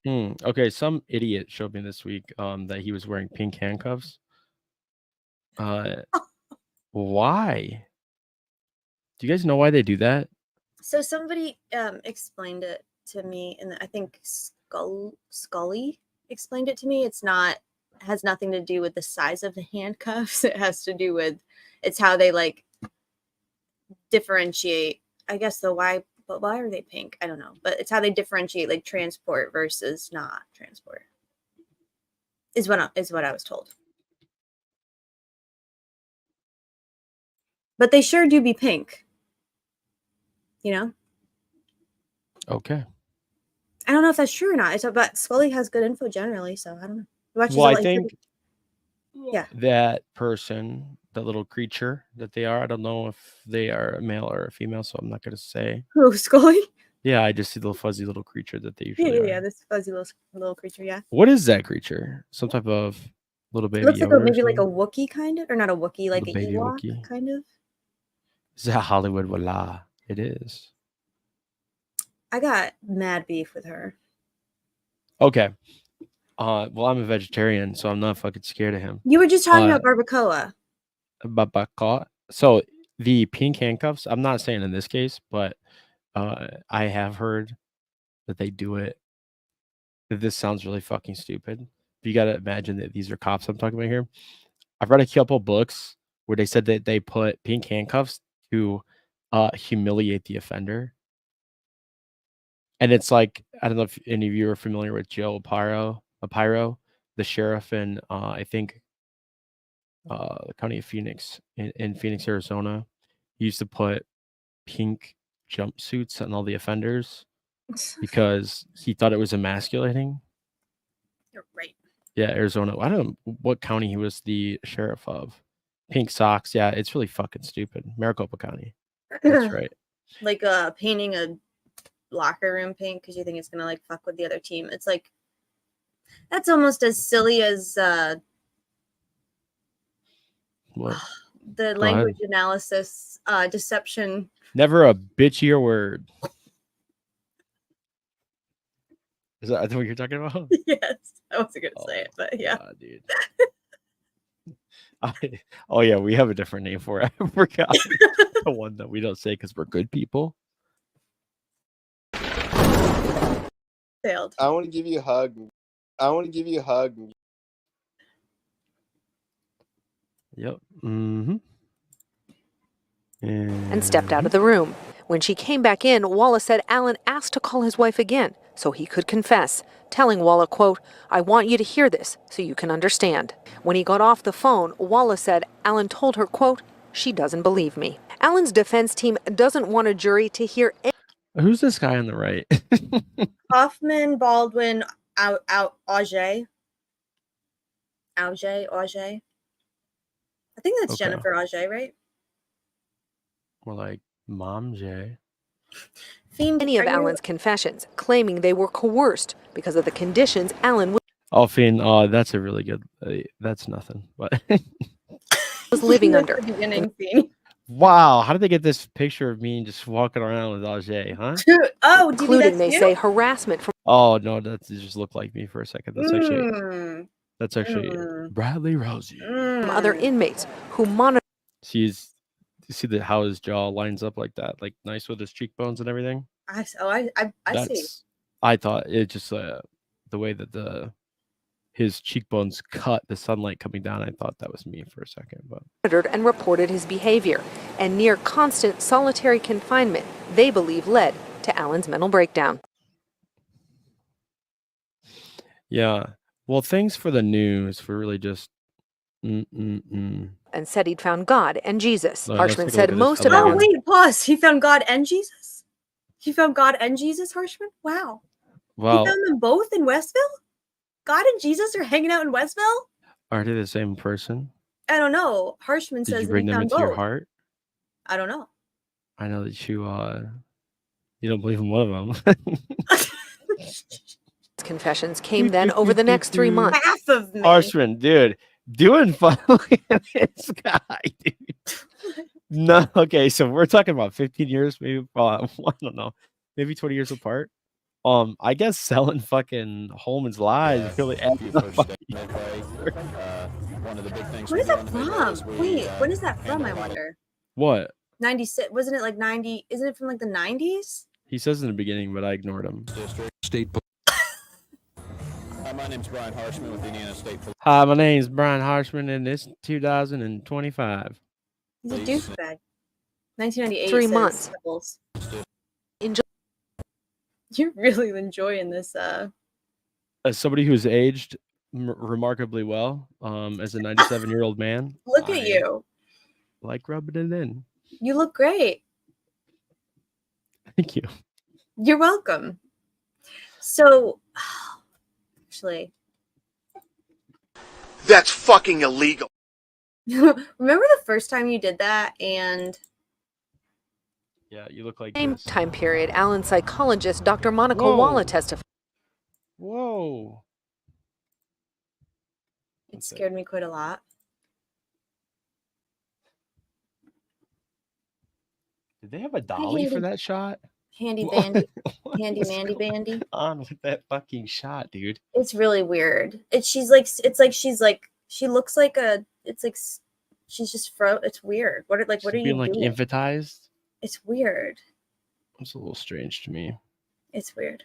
Okay, some idiot showed me this week that he was wearing pink handcuffs. Why? Do you guys know why they do that? So somebody explained it to me, and I think Scully explained it to me. It has nothing to do with the size of the handcuffs. It has to do with it's how they like differentiate. I guess why, but why are they pink? I don't know, but it's how they differentiate like transport versus not transport. Is what I was told. But they sure do be pink. You know? Okay. I don't know if that's true or not. But Scully has good info generally, so I don't know. Well, I think Yeah. that person, that little creature that they are. I don't know if they are a male or a female, so I'm not going to say. Oh, Scully. Yeah, I just see the little fuzzy little creature that they Yeah, usually yeah, are. yeah. This fuzzy little creature. Yeah. What is that creature? Some type of little It baby looks like Yoda or maybe like a something? Wookiee kind of, or not a Wookiee, like Little an baby Ewok Wookiee. kind of. Is that Hollywood? Voila. It is. I got mad beef with her. Okay. Well, I'm a vegetarian, so I'm not fucking scared of him. You were just talking about barbacoa. Babaca. So the pink handcuffs, I'm not saying in this case, but I have heard that they do it. This sounds really fucking stupid. But you got to imagine that these are cops I'm talking about here. I've read a couple books where they said that they put pink handcuffs to humiliate the offender. And it's like, I don't know if any of you are familiar with Joe Apiro, the sheriff in, I think, the county of Phoenix, in Phoenix, Arizona. He used to put pink jumpsuits on all the offenders because he thought it was emasculating. You're right. Yeah, Arizona. I don't know what county he was the sheriff of. Pink socks. Yeah, it's really fucking stupid. Maricopa County. That's right. Like painting a locker room pink because you think it's gonna like fuck with the other team. It's like that's almost as silly as What? the language analysis deception. Never a bitchier word. Is that what you're talking about? Yes, I wasn't gonna say it, but yeah. God, dude. Oh yeah, we have a different name for it. I forgot the one that we don't say because we're good people. Failed. I want to give you a hug. Yep. Mm-hmm. And stepped out of the room. When she came back in, Wallace said Alan asked to call his wife again so he could confess, telling Walla, quote, "I want you to hear this so you can understand." When he got off the phone, Wallace said Alan told her, quote, "She doesn't believe me." Alan's defense team doesn't want a jury to hear Who's this guy on the right? Hoffman, Baldwin, Auger. I think that's Okay. Jennifer Auger, right? More like Mom J. Fiend, any of are you- Alan's confessions, claiming they were coerced because of the conditions Alan Oh, Fiend. Oh, that's a really good. That's nothing. But was living That's under. the beginning, Fiend. wow, how did they get this picture of me just walking around with Ajay, huh? Oh, DB, Including, that's they you? say, harassment from Oh no, that just looked like me for a second. That's actually Bradley Rosie. other inmates who monitored You see how his jaw lines up like that, like nice with his cheekbones and everything. I see. I thought it just the way that his cheekbones cut, the sunlight coming down. I thought that was me for a second, but monitored and reported his behavior, and near constant solitary confinement they believe led to Alan's mental breakdown. yeah. Well, thanks for the news for really just. And said he'd found God and Jesus. All right, let's Harshman take a said look at most this of other Oh, one. Alan's wait, pause. He found God and Jesus? He found God and Jesus, Harshman? Wow. Well, He found them both in Westville? God and Jesus are hanging out in Westville? are they the same person? I don't know. Harshman Did says you that bring he them found into your both. heart? I don't know. I know that you don't believe in one of them. confessions came then over the next 3 months. Half of me. Harshman, dude, doing fun with this guy, dude. No, okay, so we're talking about 15 years, maybe. I don't know, maybe 20 years apart. I guess selling fucking Holman's lies really adds up. One of the big things What we is do that on the Midway is from? we, Wait, when is that from, I handle all the- wonder? What? 96. Wasn't it like 90? Isn't it from like the 90s? He says in the beginning, but I ignored him. My name's Brian Harshman with the Indiana State Police. Hi, my name's Brian Harshman, and it's 2025. He's a douchebag. 1998. 3 says months. Pebbles. Enjoy- You're really enjoying this. As somebody who's aged remarkably well, as a 97-year-old man, Look at you. like rubbing it in. You look great. Thank you. You're welcome. So, actually, That's fucking illegal. Remember the first time you did that? And Yeah, you look like Same this. time period, Allen's psychologist, Dr. Monica Whoa. Walla, testified. Whoa. it scared me quite a lot. Did they have a dolly for that shot? Handy bandy, What handy is mandy going bandy. on with that fucking shot, dude? It's really weird. She's like she looks like a. It's like she's just It's weird. What are She's you being like doing? infantized. It's weird. It's a little strange to me. It's weird.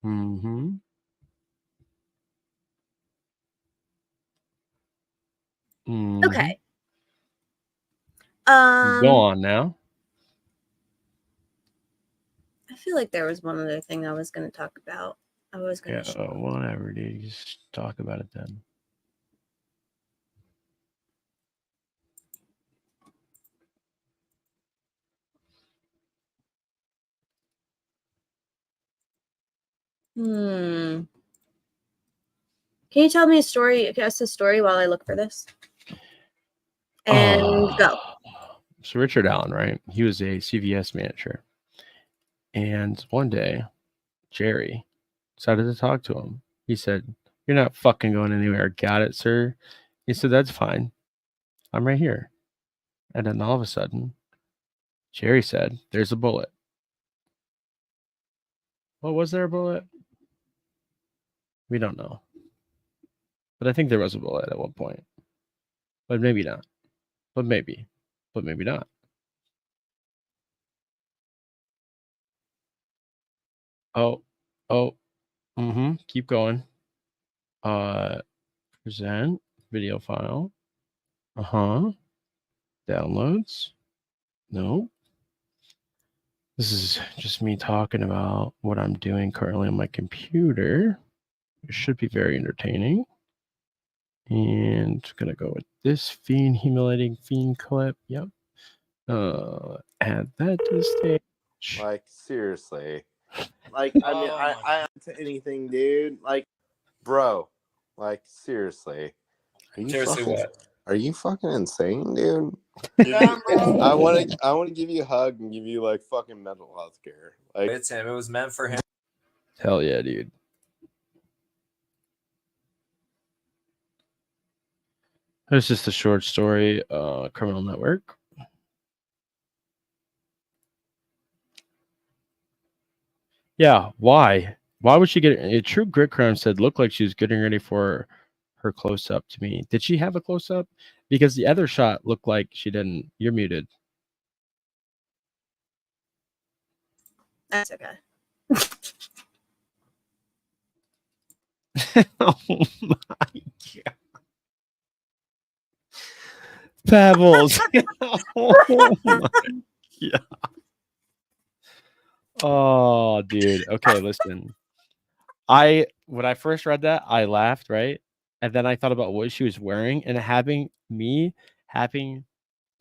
Mm-hmm. Okay. Go on now. I feel like there was one other thing I was going to talk about. I was going to. Whatever, dude. Just talk about it then. Can you tell me a story? Guess a story while I look for this. And go. So Richard Allen, right? He was a CVS manager. And one day, Jerry decided to talk to him. He said, "You're not fucking going anywhere. Got it, sir?" He said, "That's fine. I'm right here." And then all of a sudden, Jerry said, "There's a bullet." Well, was there a bullet? We don't know. But I think there was a bullet at one point. But maybe not. But maybe. But maybe not. Oh. Keep going. Present video file. Downloads. No. This is just me talking about what I'm doing currently on my computer. It should be very entertaining. And gonna go with this humiliating fiend clip. Yep. Add that to the stage. Like, seriously. Like, I mean, I to anything, dude. Like, bro. Like, seriously. Are you fucking insane, dude? I want to give you a hug and give you like fucking mental health care. Like, It's him. It was meant for him. Hell yeah, dude. It's just a short story, criminal network. Yeah, why? Why would she get a true grit crime said looked like she was getting ready for her close up to me. Did she have a close up? Because the other shot looked like she didn't. You're muted. That's okay. Oh my god. Pebbles. Oh my god. Oh, dude. Okay, listen. When I first read that, I laughed, right? And then I thought about what she was wearing and having to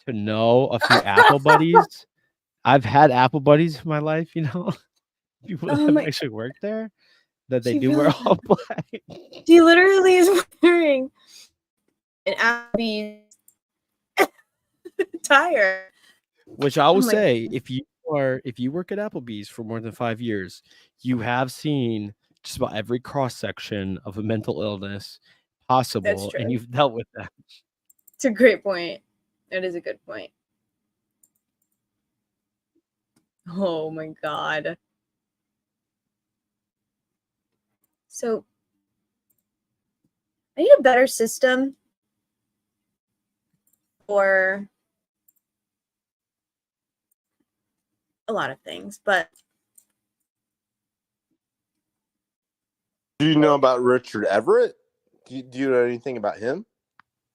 know a few Apple buddies. I've had Apple buddies in my life, you know, people that have actually worked there, that they do wear all black. She literally is wearing an Applebee's attire. Which I will say, if you work at Applebee's for more than 5 years, you have seen just about every cross section of a mental illness possible, and you've dealt with that. It's a great point. That is a good point. Oh my god. So I need a better system for a lot of things, but do you know about Richard Everett? Do you know anything about him?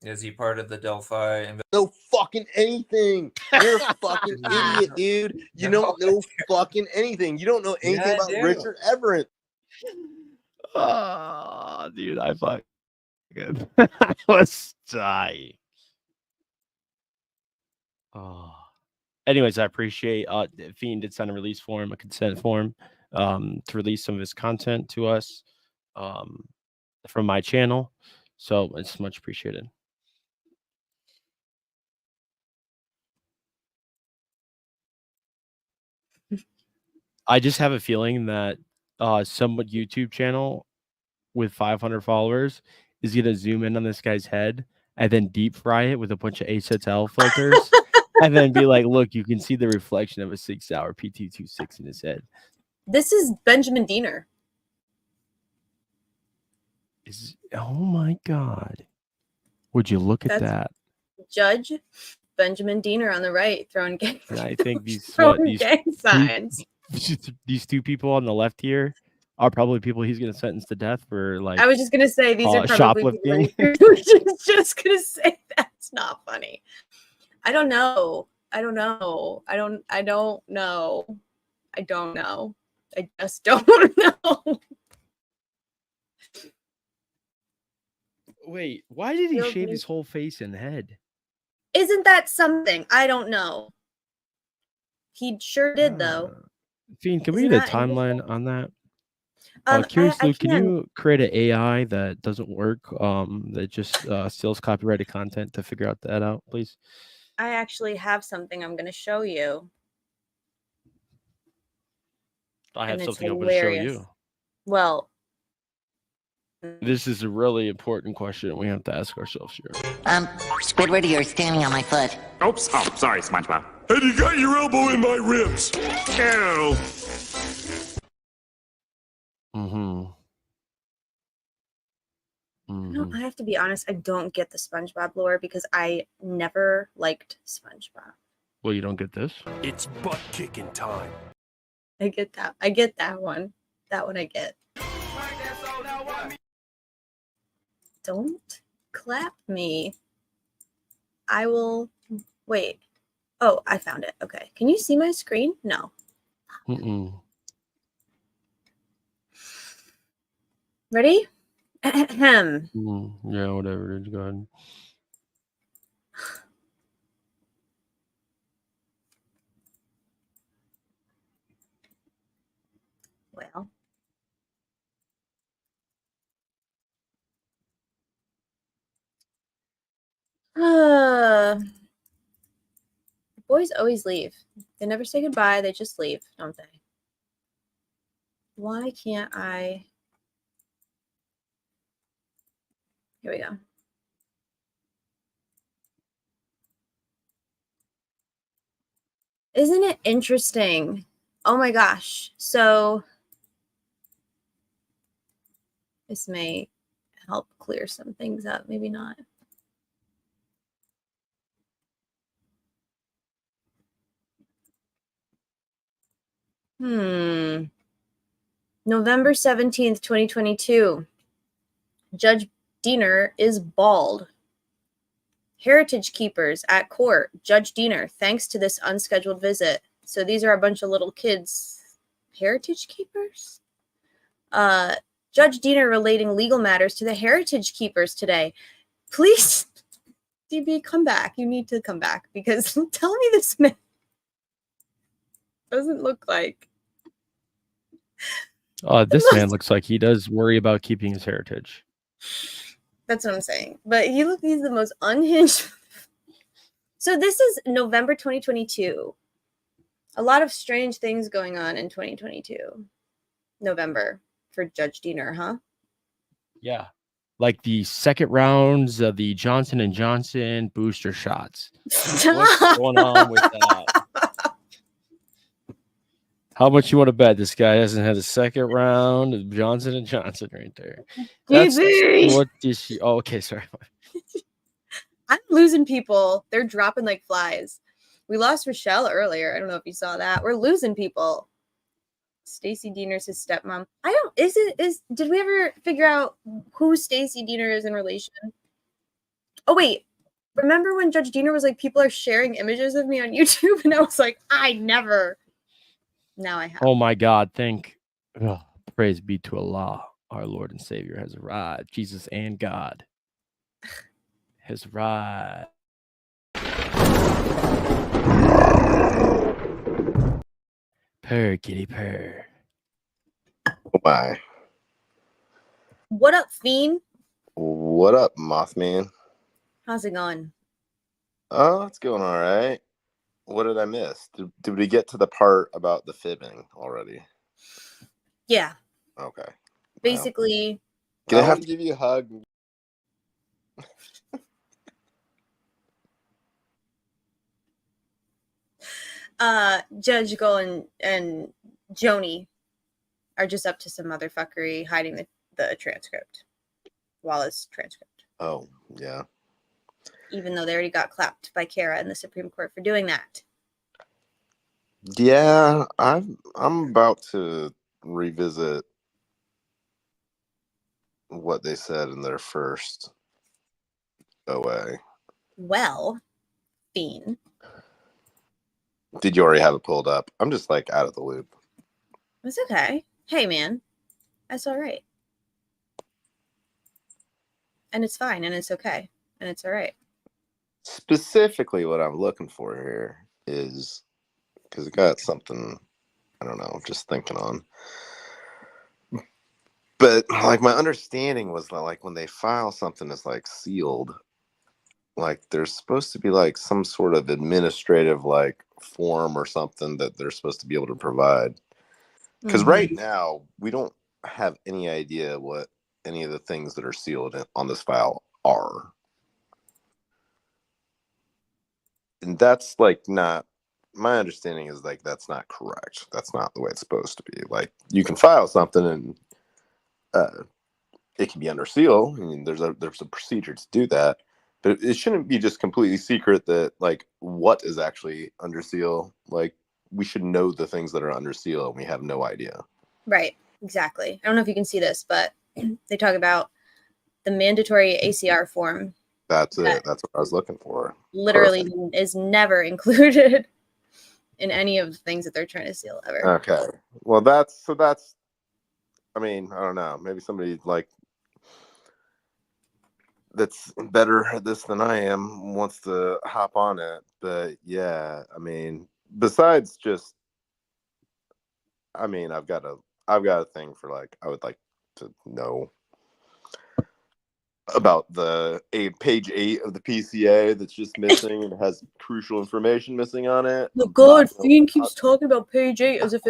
Is he part of the Delphi? No fucking anything. You're a fucking idiot, dude. You don't know fucking anything. You don't know anything about Richard Everett. Oh, dude, I fucking I was dying. Oh. Anyways, I appreciate Fiend did send a release form, a consent form, to release some of his content to us from my channel. So it's much appreciated. I just have a feeling that some YouTube channel with 500 followers is gonna zoom in on this guy's head and then deep fry it with a bunch of HSL filters, and then be like, "Look, you can see the reflection of a 6-hour PT26 in his head." This is Benjamin Diener. Oh my God! Would you look at That's that? Judge Benjamin Diener on the right throwing gang, And I think these gang signs. these two people on the left here are probably people he's gonna sentence to death for, like, I was just gonna say these are probably shoplifting. people. Just gonna say that's not funny. I don't know. I just don't know. Wait, why did he shave his whole face and head? Isn't that something? I don't know. He sure did, though. Fiend, can we Isn't get a that timeline on that? I Curious, Luke, can can. you create an AI that doesn't work, that just steals copyrighted content to figure that out, please? I actually have something I'm going to show you. I have And it's something I'm going to show hilarious. you. Well, This is a really important question we have to ask ourselves here. Squidward, you're standing on my foot. Oops. Oh, sorry, SpongeBob. And you got your elbow in my ribs. Ew. no, I have to be honest. I don't get the SpongeBob lore because I never liked SpongeBob. Well, you don't get this? It's butt kicking time. I get that. I get that one. That one I get. Don't clap me. I will wait. Oh, I found it. Okay. Can you see my screen? No. Ready? Ahem. Yeah, whatever it is. Go ahead. Well. Boys always leave. They never say goodbye. They just leave, don't they? Why can't I? Here we go. Isn't it interesting? Oh my gosh. So this may help clear some things up. Maybe not. November 17th, 2022. Judge Diener is bald. Heritage keepers at court. Judge Diener, thanks to this unscheduled visit. So these are a bunch of little kids. Heritage keepers? Judge Diener relating legal matters to the heritage keepers today. Please, DB, come back. You need to come back because tell me this man doesn't look like. This man looks like he does worry about keeping his heritage. That's what I'm saying. But he's the most unhinged. So this is November 2022. A lot of strange things going on in 2022. November for Judge Diener, huh? Yeah. Like the second rounds of the Johnson & Johnson booster shots. What's going on with that? How much you want to bet this guy hasn't had a second round of Johnson & Johnson right there? That's what this. Oh, okay, sorry. I'm losing people. They're dropping like flies. We lost Rochelle earlier. I don't know if you saw that. We're losing people. Stacey Diener's his stepmom. Did we ever figure out who Stacey Diener is in relation? Oh, wait. Remember when Judge Diener was like, people are sharing images of me on YouTube? And I was like, I never. Now I have. Oh my God! Praise be to Allah, our Lord and Savior has arrived. Jesus and God has arrived. Purr, kitty, purr. Why? What up, Fiend? What up, Mothman? How's it going? Oh, it's going all right. What did I miss? Did we get to the part about the fibbing already? Yeah. Okay. Well, Basically, can I have to give you a hug? Judge Gull and Joni are just up to some motherfuckery hiding the transcript. Wallace transcript. Oh, yeah. Even though they already got clapped by Kara in the Supreme Court for doing that. Yeah, I'm about to revisit what they said in their first OA. Well, Fiend. Did you already have it pulled up? I'm just like out of the loop. It's okay. Hey, man. That's all right. And it's fine, and it's okay, and it's all right. Specifically, what I'm looking for here is because I got something, I don't know, just thinking on. But like my understanding was that like when they file something that's like sealed, like there's supposed to be like some sort of administrative like form or something that they're supposed to be able to provide. Because right now we don't have any idea what any of the things that are sealed on this file are. And that's like not, my understanding is like that's not correct. That's not the way it's supposed to be. Like you can file something and it can be under seal. I mean, there's a procedure to do that, but it shouldn't be just completely secret that like what is actually under seal. Like we should know the things that are under seal, and we have no idea. Right. Exactly. I don't know if you can see this, but they talk about the mandatory ACR form. That's it. That's what I was looking for. Literally Perfect. is never included in any of the things that they're trying to seal ever. Okay. Well, that's, I mean, I don't know. Maybe somebody like that's better at this than I am wants to hop on it. But yeah, I mean, besides just, I mean, I've got a thing for like, I would like to know about the page 8 of the PCA that's just missing and has crucial information missing on it. Oh God, Fiend keeps talking about page 8 as if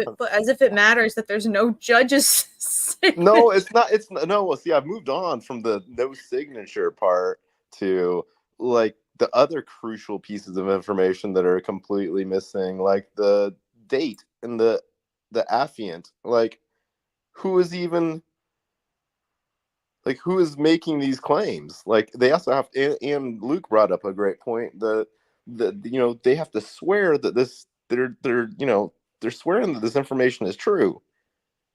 it matters that there's no judge's signature. No, it's not. It's no. Well, see, I've moved on from the no signature part to like the other crucial pieces of information that are completely missing, like the date and the affiant. Like, who is even like who is making these claims? Like, they also have. And Luke brought up a great point. The they have to swear that they're swearing that this information is true.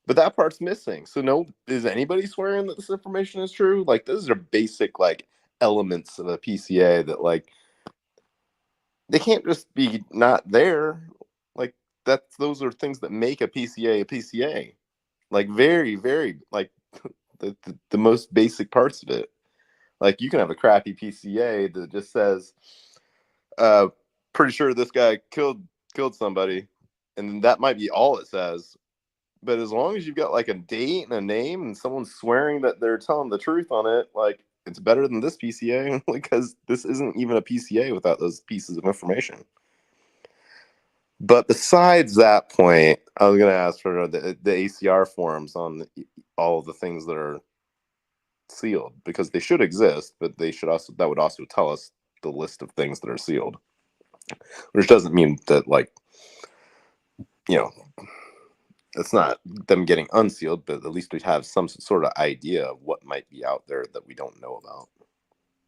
But that part's missing. So no, is anybody swearing that this information is true? Like, those are basic like elements of a PCA that like they can't just be not there. Like those are things that make a PCA a PCA. Like very, very like the most basic parts of it. Like you can have a crappy PCA that just says, pretty sure this guy killed somebody, and that might be all it says. But as long as you've got like a date and a name and someone's swearing that they're telling the truth on it, like it's better than this PCA because this isn't even a PCA without those pieces of information. But besides that point, I was going to ask for the ACR forms on all of the things that are sealed because they should exist, but that would also tell us the list of things that are sealed, which doesn't mean that like, it's not them getting unsealed, but at least we'd have some sort of idea of what might be out there that we don't know about.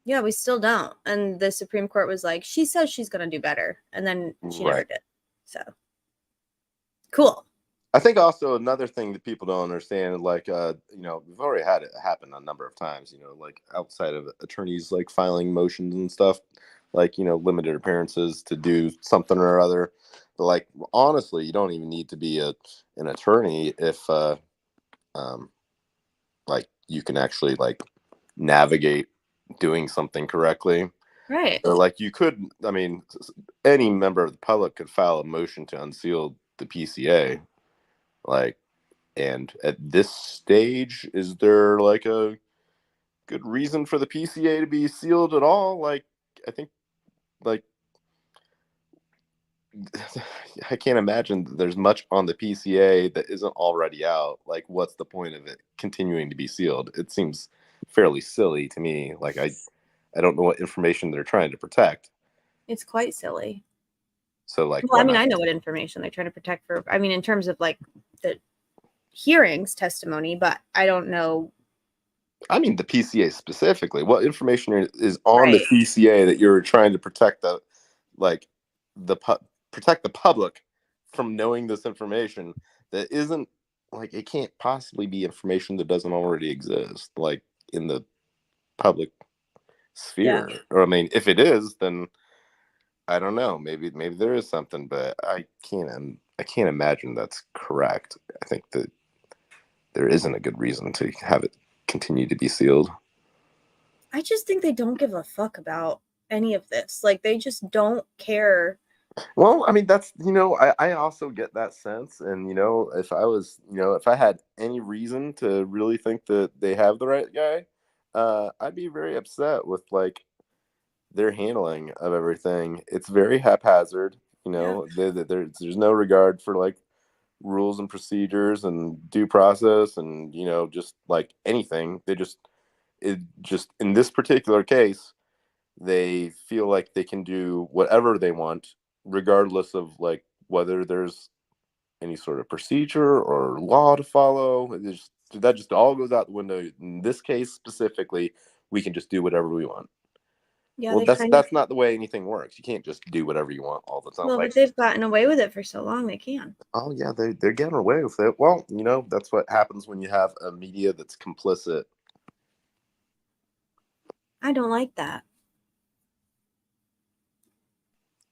Yeah, we still don't. And the Supreme Court was like, she says she's going to do better. And then she never did. So, cool. I think also another thing that people don't understand, like, we've already had it happen a number of times, like outside of attorneys, like filing motions and stuff, like, limited appearances to do something or other. But like, honestly, you don't even need to be an attorney if, like, you can actually like navigate doing something correctly. Right. Or like you could, I mean, any member of the public could file a motion to unseal the PCA. Like, and at this stage, is there like a good reason for the PCA to be sealed at all? Like, I think, like, I can't imagine that there's much on the PCA that isn't already out. Like, what's the point of it continuing to be sealed? It seems fairly silly to me. Like, I don't know what information they're trying to protect. It's quite silly. So, like, well, I mean, I know what information they're trying to protect for. I mean, in terms of like the hearings testimony, but I don't know. I mean, the PCA specifically. What information is on the PCA that you're trying to protect the, like, protect the public from knowing this information that isn't, like, it can't possibly be information that doesn't already exist, like, in the public sphere. Yeah. Or I mean, if it is, then I don't know. Maybe there is something, but I can't imagine that's correct. I think that there isn't a good reason to have it continue to be sealed. I just think they don't give a fuck about any of this. Like, they just don't care. Well, I mean, that's, I also get that sense. And, if I was, if I had any reason to really think that they have the right guy, I'd be very upset with, like, their handling of everything. It's very haphazard, there's no regard for, like, rules and procedures and due process and, just like anything. Just in this particular case, they feel like they can do whatever they want, regardless of, like, whether there's any sort of procedure or law to follow. That just all goes out the window. In this case specifically, we can just do whatever we want. Yeah, well, that's not the way anything works. You can't just do whatever you want all the time. Well, but they've gotten away with it for so long, they can. Oh yeah, they're getting away with it. Well, that's what happens when you have a media that's complicit. I don't like that.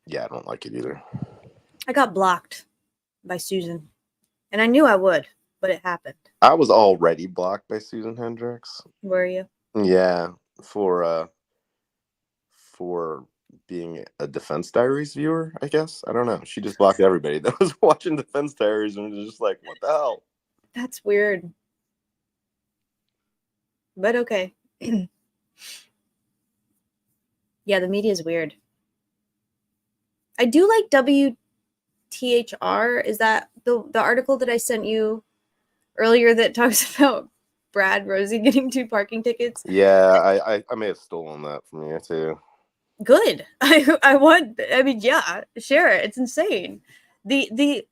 Yeah, I don't like it either. I got blocked by Susan, and I knew I would, but it happened. I was already blocked by Susan Hendricks. Were you? Yeah, for being a Defense Diaries viewer, I guess. I don't know. She just blocked everybody that was watching Defense Diaries and was just like, what the hell? That's weird. But okay. Yeah, the media is weird. I do like WTHR. Is that the article that I sent you earlier that talks about Brad Rosie getting 2 parking tickets? Yeah, I may have stolen that from you too. Good. I mean, yeah, share it. It's insane. The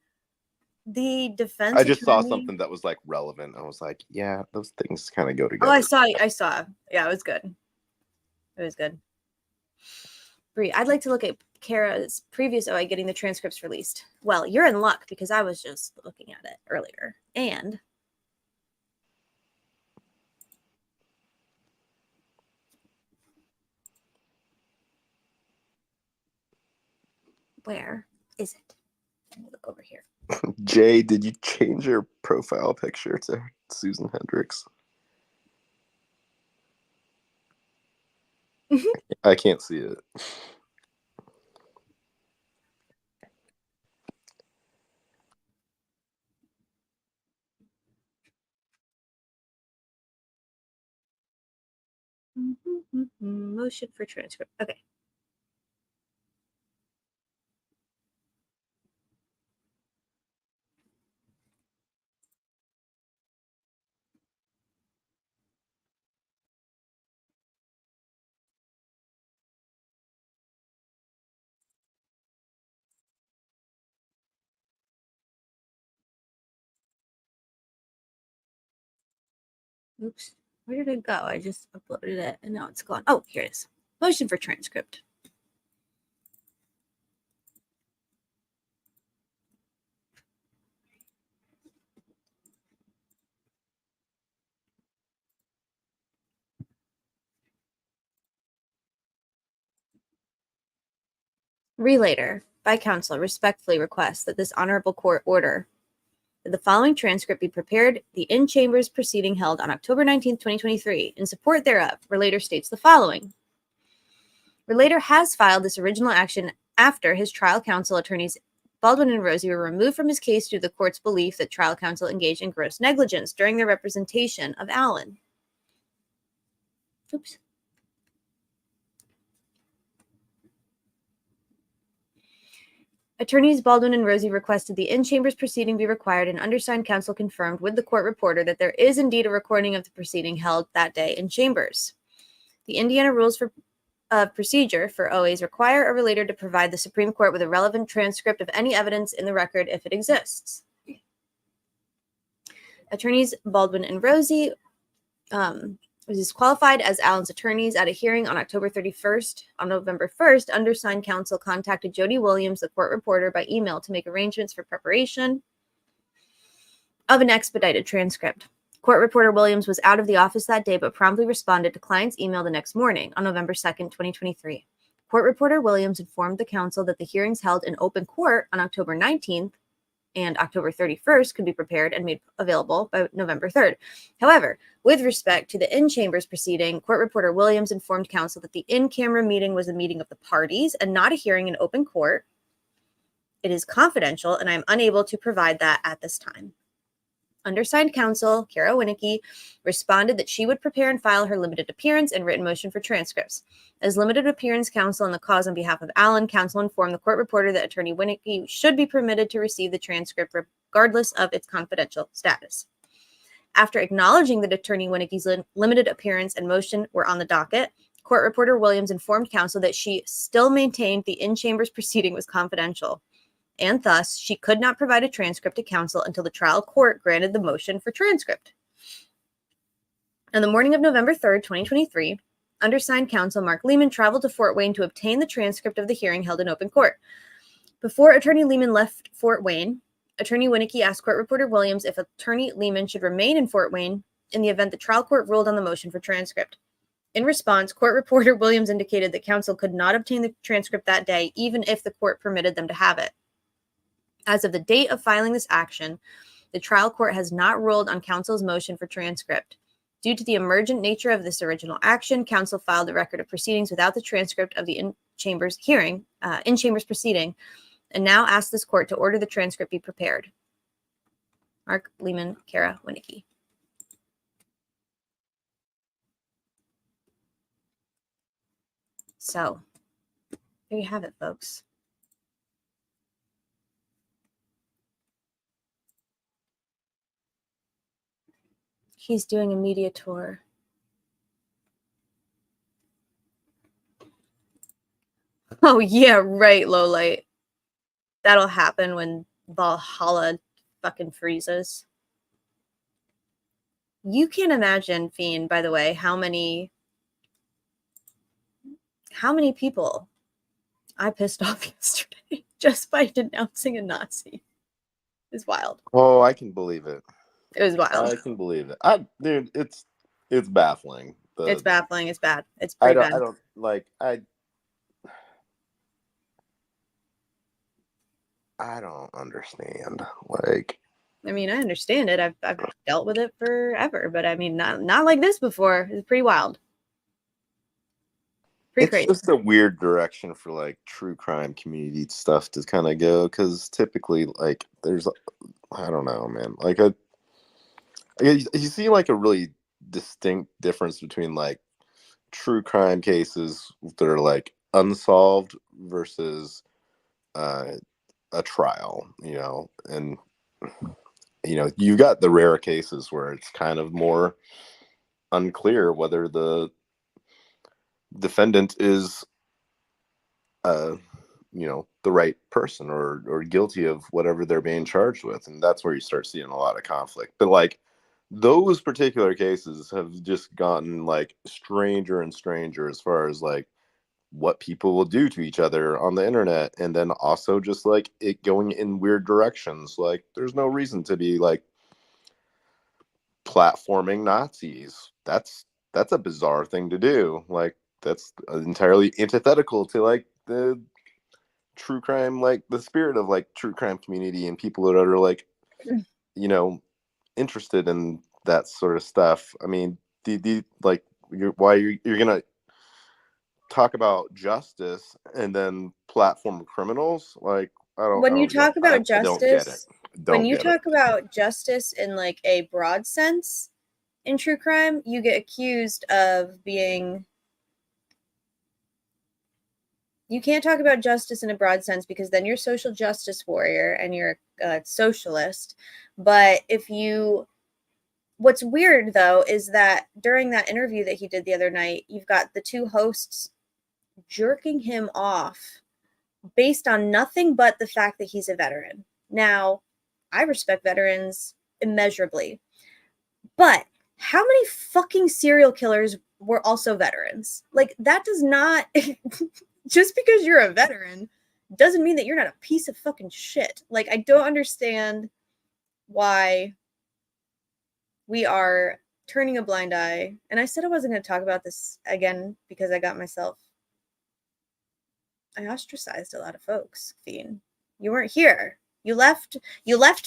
defense I just attorney... saw something that was, like, relevant. I was like, yeah, those things kind of go together. Oh, I saw. Yeah, it was good. It was good. Bree, I'd like to look at Kara's previous OI getting the transcripts released. Well, you're in luck because I was just looking at it earlier. And where is it? Let me look over here. Jay, did you change your profile picture to Susan Hendricks? I can't see it. Motion for transcript. Okay. Oops. Where did it go? I just uploaded it and now it's gone. Oh, here it is. Motion for transcript. Relator, by counsel, respectfully requests that this honorable court order that the following transcript be prepared the in-chambers proceeding held on October 19th, 2023. In support thereof, Relator states the following. Relator has filed this original action after his trial counsel attorney's Baldwin and Rosie were removed from his case due to the court's belief that trial counsel engaged in gross negligence during their representation of Allen. Oops. Attorneys Baldwin and Rosie requested the in-chambers proceeding be required, and undersigned counsel confirmed with the court reporter that there is indeed a recording of the proceeding held that day in chambers. The Indiana Rules of Procedure for OAs require a relator to provide the Supreme Court with a relevant transcript of any evidence in the record if it exists. Attorneys Baldwin and Rosie was disqualified as Allen's attorneys at a hearing on November 1st. Undersigned counsel contacted Jody Williams, the court reporter, by email to make arrangements for preparation of an expedited transcript. Court reporter Williams was out of the office that day, but promptly responded to client's email the next morning on November 2nd, 2023. Court reporter Williams informed the counsel that the hearings held in open court on October 19th and October 31st could be prepared and made available by November 3rd. However, with respect to the in-chambers proceeding, court reporter Williams informed counsel that the in-camera meeting was a meeting of the parties and not a hearing in open court. It is confidential, and I am unable to provide that at this time. Undersigned counsel, Kara Winicky, responded that she would prepare and file her limited appearance and written motion for transcripts. As limited appearance counsel in the cause on behalf of Allen, counsel informed the court reporter that attorney Winicky should be permitted to receive the transcript regardless of its confidential status. After acknowledging that attorney Winicky's limited appearance and motion were on the docket, court reporter Williams informed counsel that she still maintained the in-chambers proceeding was confidential, and thus she could not provide a transcript to counsel until the trial court granted the motion for transcript. On the morning of November 3rd, 2023, undersigned counsel Mark Lehman traveled to Fort Wayne to obtain the transcript of the hearing held in open court. Before attorney Lehman left Fort Wayne, attorney Winicky asked court reporter Williams if attorney Lehman should remain in Fort Wayne in the event the trial court ruled on the motion for transcript. In response, court reporter Williams indicated that counsel could not obtain the transcript that day, even if the court permitted them to have it. As of the date of filing this action, the trial court has not ruled on counsel's motion for transcript. Due to the emergent nature of this original action, counsel filed the record of proceedings without the transcript of the in-chambers proceeding, and now asks this court to order the transcript be prepared. Mark Lehman, Kara Winicky. So, there you have it, folks. He's doing a media tour. Oh, yeah, right, Lowlight. That'll happen when Valhalla fucking freezes. You can't imagine, Fiend, by the way, how many people I pissed off yesterday just by denouncing a Nazi. It's wild. Oh, I can believe it. It was wild. I can believe it. Dude, it's baffling. It's baffling. It's bad. It's pretty bad. I don't understand. Like, I mean, I understand it. I've dealt with it forever, but I mean, not like this before. It's pretty wild. Pretty crazy. It's just a weird direction for like true crime community stuff to kind of go, because typically, like, there's, I don't know, man. Like, you see like a really distinct difference between like true crime cases that are like unsolved versus a trial, you know, and you know, you've got the rare cases where it's kind of more unclear whether the defendant is you know, the right person or guilty of whatever they're being charged with, and that's where you start seeing a lot of conflict. But like, those particular cases have just gotten like stranger and stranger as far as like what people will do to each other on the internet, and then also just like it going in weird directions. Like, there's no reason to be like platforming Nazis. That's a bizarre thing to do. Like, that's entirely antithetical to like the true crime, like the spirit of like true crime community and people that are like, you know, interested in that sort of stuff. I mean, you're gonna talk about justice and then platform criminals? Like, when you talk about I don't get it. justice, Don't when you get talk about justice in like a broad sense in true crime, you get accused of being. You can't talk about justice in a broad sense because then you're a social justice warrior and you're a socialist. But what's weird though is that during that interview that he did the other night, you've got the two hosts jerking him off based on nothing but the fact that he's a veteran. Now, I respect veterans immeasurably, but how many fucking serial killers were also veterans? Like, that does not, just because you're a veteran doesn't mean that you're not a piece of fucking shit. Like, I don't understand why we are turning a blind eye. And I said I wasn't going to talk about this again because I ostracized a lot of folks, Fiend. You weren't here. You left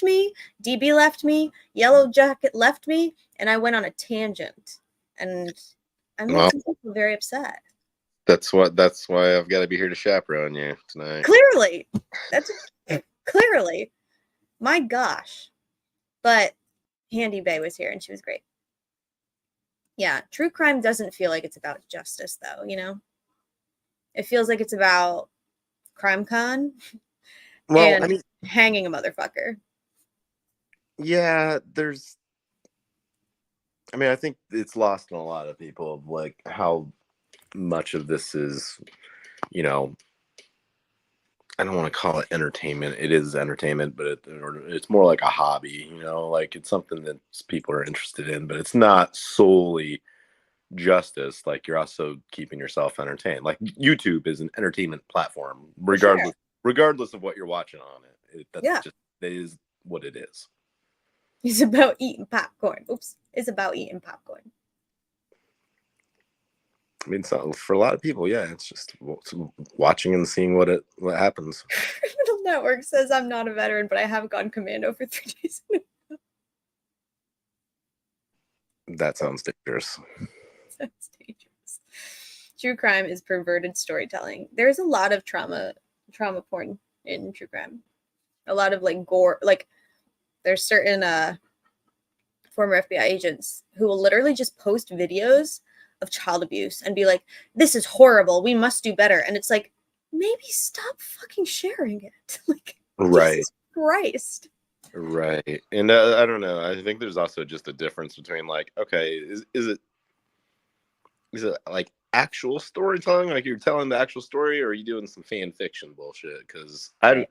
me, DB left me, Yellow Jacket left me, and I went on a tangent. And I made some people very upset. That's why I've got to be here to chaperone you tonight. Clearly. Clearly. My gosh. But Handy Bay was here and she was great. Yeah, true crime doesn't feel like it's about justice though, you know? It feels like it's about crime con and hanging a motherfucker. Yeah, I think it's lost on a lot of people of like how much of this is, you know, I don't want to call it entertainment. It is entertainment, but it's more like a hobby, you know, like it's something that people are interested in, but it's not solely justice. Like you're also keeping yourself entertained. Like YouTube is an entertainment platform, regardless of what you're watching on it. That is what it is. It's about eating popcorn. Oops. It's about eating popcorn. I mean, so for a lot of people, yeah, it's just watching and seeing what happens. Criminal Network says I'm not a veteran, but I have gone commando for 3 days. That sounds dangerous. Sounds dangerous. True crime is perverted storytelling. There's a lot of trauma porn in true crime. A lot of like gore. Like there's certain former FBI agents who will literally just post videos of child abuse and be like, this is horrible, we must do better. And it's like, maybe stop fucking sharing it. Like, right. Jesus Christ. Right. And I don't know. I think there's also just a difference between like, okay, is it like actual storytelling? Like you're telling the actual story, or are you doing some fan fiction bullshit? Because I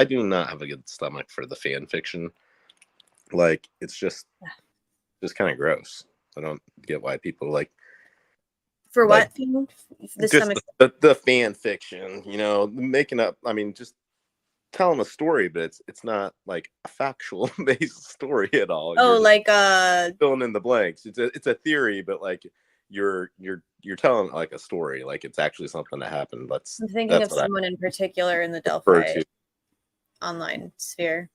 do not have a good stomach for the fan fiction. Like it's just kind of gross. I don't get why people like. For like, what? The fan fiction, you know, making up. I mean, just tell them a story, but it's not like a factual based story at all. Oh, like filling in the blanks. It's a theory, but like you're telling like a story, like it's actually something that happened. I'm thinking of someone in particular in the Delphi online sphere.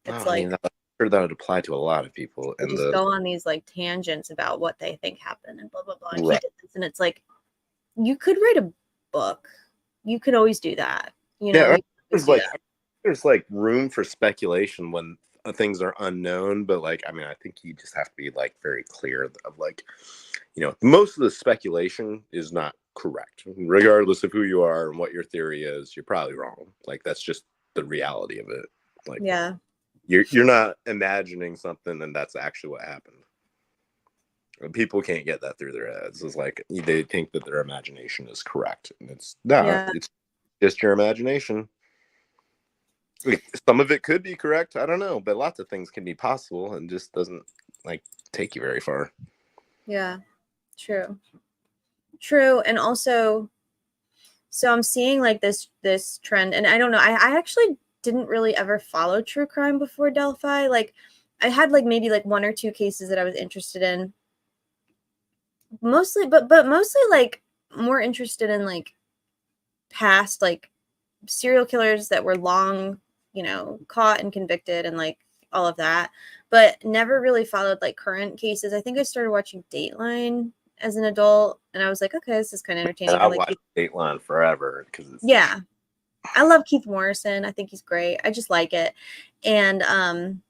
It's like I'm sure that would apply to a lot of people. And just go on these like tangents about what they think happened and blah blah blah. And, right. And it's like you could write a book. You could always do that. You know, there's like room for speculation when things are unknown, but like I mean, I think you just have to be like very clear of like, you know, most of the speculation is not correct, regardless of who you are and what your theory is. You're probably wrong. Like that's just the reality of it. Like yeah. You're not imagining something and that's actually what happened. People can't get that through their heads. It's like they think that their imagination is correct. And it's not. It's just your imagination. Some of it could be correct. I don't know. But lots of things can be possible and just doesn't like take you very far. Yeah. True. And also, so I'm seeing like this trend, and I don't know. I actually didn't really ever follow true crime before Delphi. Like I had like maybe like 1 or 2 cases that I was interested in. Mostly, but mostly like more interested in like past like serial killers that were long, you know, caught and convicted and like all of that, but never really followed like current cases. I think I started watching Dateline as an adult and I was like, okay, this is kind of entertaining. I watched Dateline forever because it's I love Keith Morrison. I think he's great. I just like it. And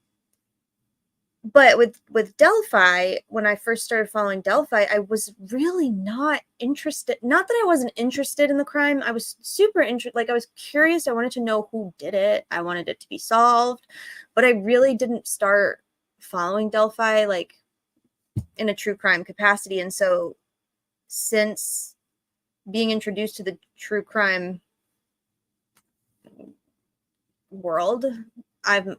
but with Delphi, when I first started following Delphi, I was really not interested. Not that I wasn't interested in the crime. I was super interested. Like, I was curious. I wanted to know who did it. I wanted it to be solved. But I really didn't start following Delphi like in a true crime capacity. And so since being introduced to the true crime world, I'm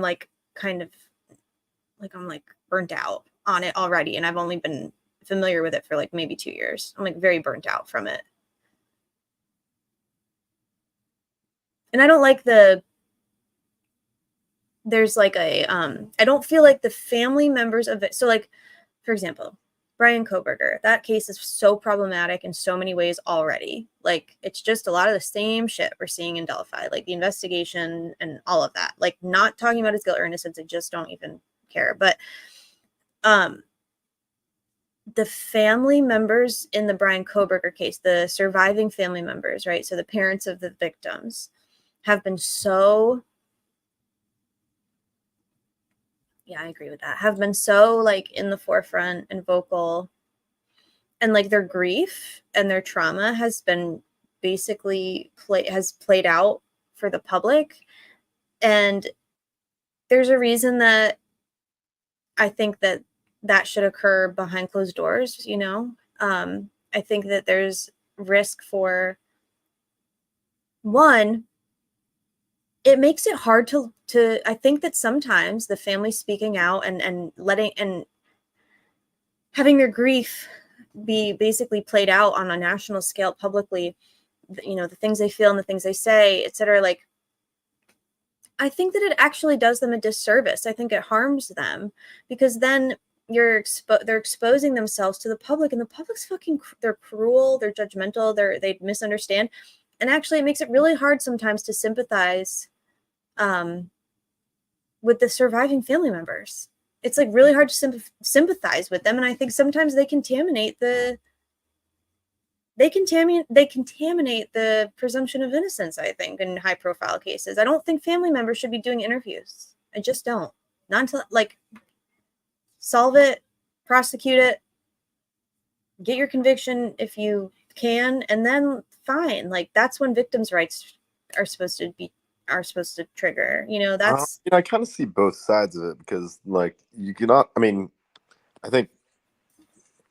like kind of like I'm like burnt out on it already, and I've only been familiar with it for like maybe 2 years. I'm like very burnt out from it. And I don't like there's like a I don't feel like the family members of it. So like, for example, Brian Koberger, that case is so problematic in so many ways already. Like, it's just a lot of the same shit we're seeing in Delphi, like the investigation and all of that. Like, not talking about his guilt or innocence, I just don't even care. But the family members in the Brian Koberger case, the surviving family members, right? So the parents of the victims have been so, yeah, I agree with that, have been so like in the forefront and vocal, and like their grief and their trauma has been basically played out for the public. And there's a reason that I think that should occur behind closed doors, you know? I think that there's risk for, one, it makes it hard to I think that sometimes the family speaking out and letting and having their grief be basically played out on a national scale publicly, you know, the things they feel and the things they say, etc. Like, I think that it actually does them a disservice. I think it harms them, because then they're exposing themselves to the public, and the public's they're cruel, they're judgmental, they misunderstand. And actually it makes it really hard sometimes to sympathize with the surviving family members. It's like really hard to sympathize with them. And I think sometimes they contaminate the presumption of innocence, I think, in high profile cases. I don't think family members should be doing interviews. I just don't. Not until, like, solve it, prosecute it, get your conviction if you can, and then fine. Like, that's when victims' rights are supposed to trigger. You know, that's I kind of see both sides of it, because like you cannot. I mean, I think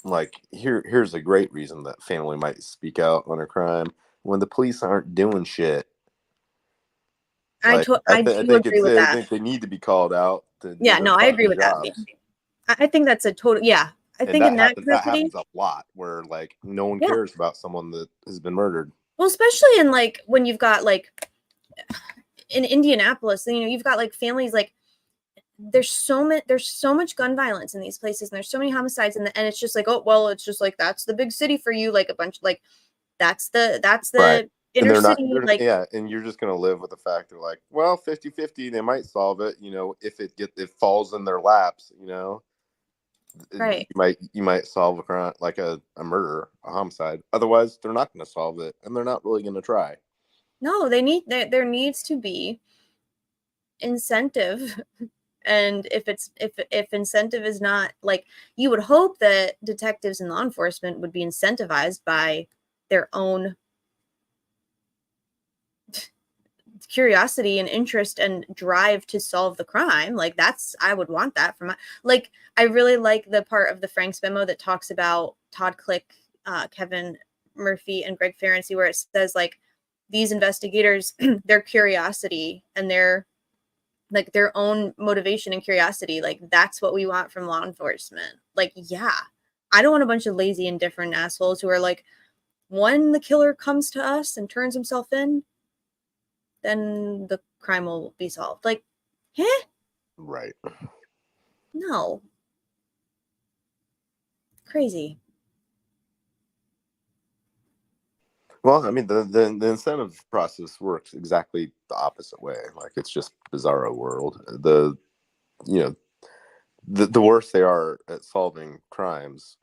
like here's a great reason that family might speak out on a crime when the police aren't doing shit. Like, I do agree with that. I think they need to be called out. I agree with that. I think that's a total, I think in that happens a lot, where like no one cares about someone that has been murdered. Well, especially in like when you've got like in Indianapolis, you know, you've got like families, like there's so much gun violence in these places, and there's so many homicides, and it's just like, oh well, it's just like that's the big city for you, like a bunch, like that's the Right. inner city, like, yeah, and you're just gonna live with the fact they're like, well, 50-50, they might solve it, you know, if it falls in their laps, you know. right. You might solve a crime, like a murder, a homicide. Otherwise, they're not going to solve it, and they're not really going to try. No, there needs to be incentive. And if incentive is not, like, you would hope that detectives and law enforcement would be incentivized by their own curiosity and interest and drive to solve the crime. Like, I would want that from like, I really like the part of the Frank's memo that talks about Todd Click, Kevin Murphy, and Greg Ferenczi, where it says like these investigators, their curiosity and their own motivation and curiosity, like that's what we want from law enforcement. Like, yeah, I don't want a bunch of lazy, indifferent assholes who are like, when the killer comes to us and turns himself in, then the crime will be solved. Like, Right. No. Crazy. Well, I mean, the incentive process works exactly the opposite way. Like, it's just bizarro world. The worse they are at solving crimes,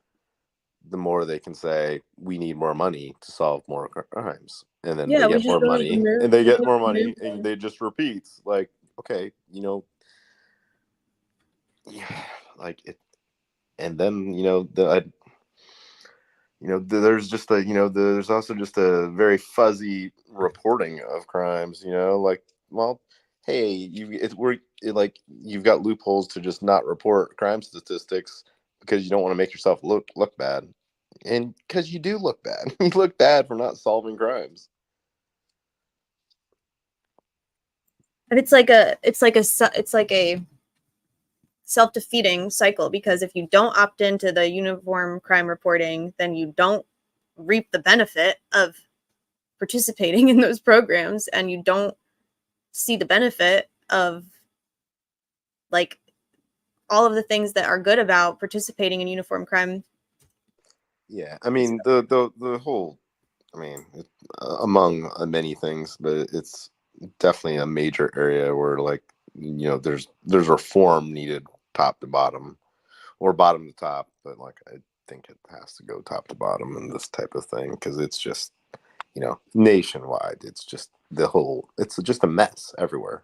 the more they can say, we need more money to solve more crimes. And then Yeah, they we get just more don't need to money, move. and they get We more don't need money, to move and they just repeats. Like, okay, yeah, like it. And then, there's just there's also just a very fuzzy reporting of crimes, like, well, hey, like, you've got loopholes to just not report crime statistics because you don't want to make yourself look bad. And because you do look bad. You look bad for not solving crimes. And it's like a self-defeating cycle, because if you don't opt into the uniform crime reporting, then you don't reap the benefit of participating in those programs, and you don't see the benefit of like all of the things that are good about participating in uniform crime. Yeah, I mean the whole, I mean, among many things, but it's definitely a major area where, like, there's reform needed, top to bottom, or bottom to top. But like, I think it has to go top to bottom in this type of thing, because it's just, nationwide. It's just it's just a mess everywhere.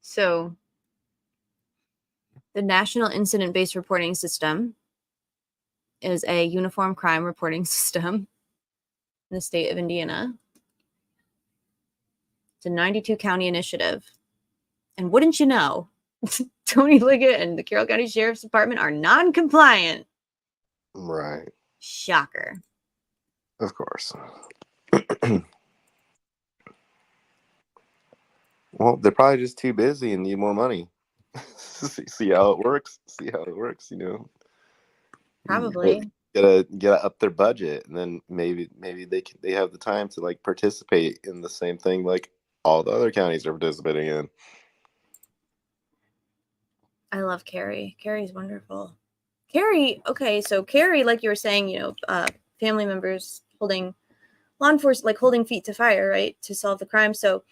So the National Incident-Based Reporting System is a uniform crime reporting system in the state of Indiana. It's a 92 county initiative. And wouldn't you know, Tony Liggett and the Carroll County Sheriff's Department are non-compliant. Right. Shocker. Of course. Well, they're probably just too busy and need more money. See how it works. Probably. Gotta up their budget, and then maybe they have the time to, like, participate in the same thing like all the other counties are participating in. I love Carrie. Carrie's wonderful. Carrie, okay, so Carrie, like you were saying, family members holding law enforcement, like holding feet to fire, right, to solve the crime. So,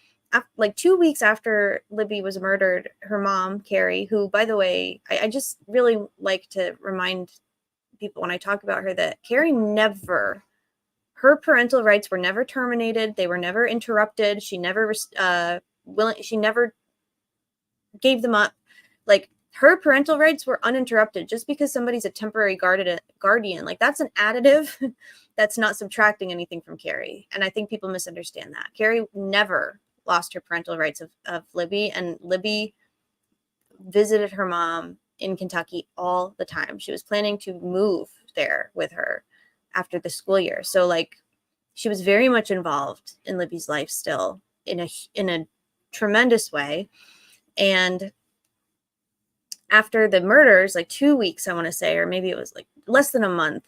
like 2 weeks after Libby was murdered, her mom, Carrie, who, by the way, I just really like to remind people when I talk about her that Carrie her parental rights were never terminated. They were never interrupted. She never she never gave them up. Like, her parental rights were uninterrupted. Just because somebody's a temporary guardian, like, that's an additive. That's not subtracting anything from Carrie. And I think people misunderstand that. Carrie never lost her parental rights of Libby, and Libby visited her mom in Kentucky all the time. She was planning to move there with her after the school year. So, like, she was very much involved in Libby's life still in a tremendous way. And after the murders, like 2 weeks, I want to say, or maybe it was like less than a month,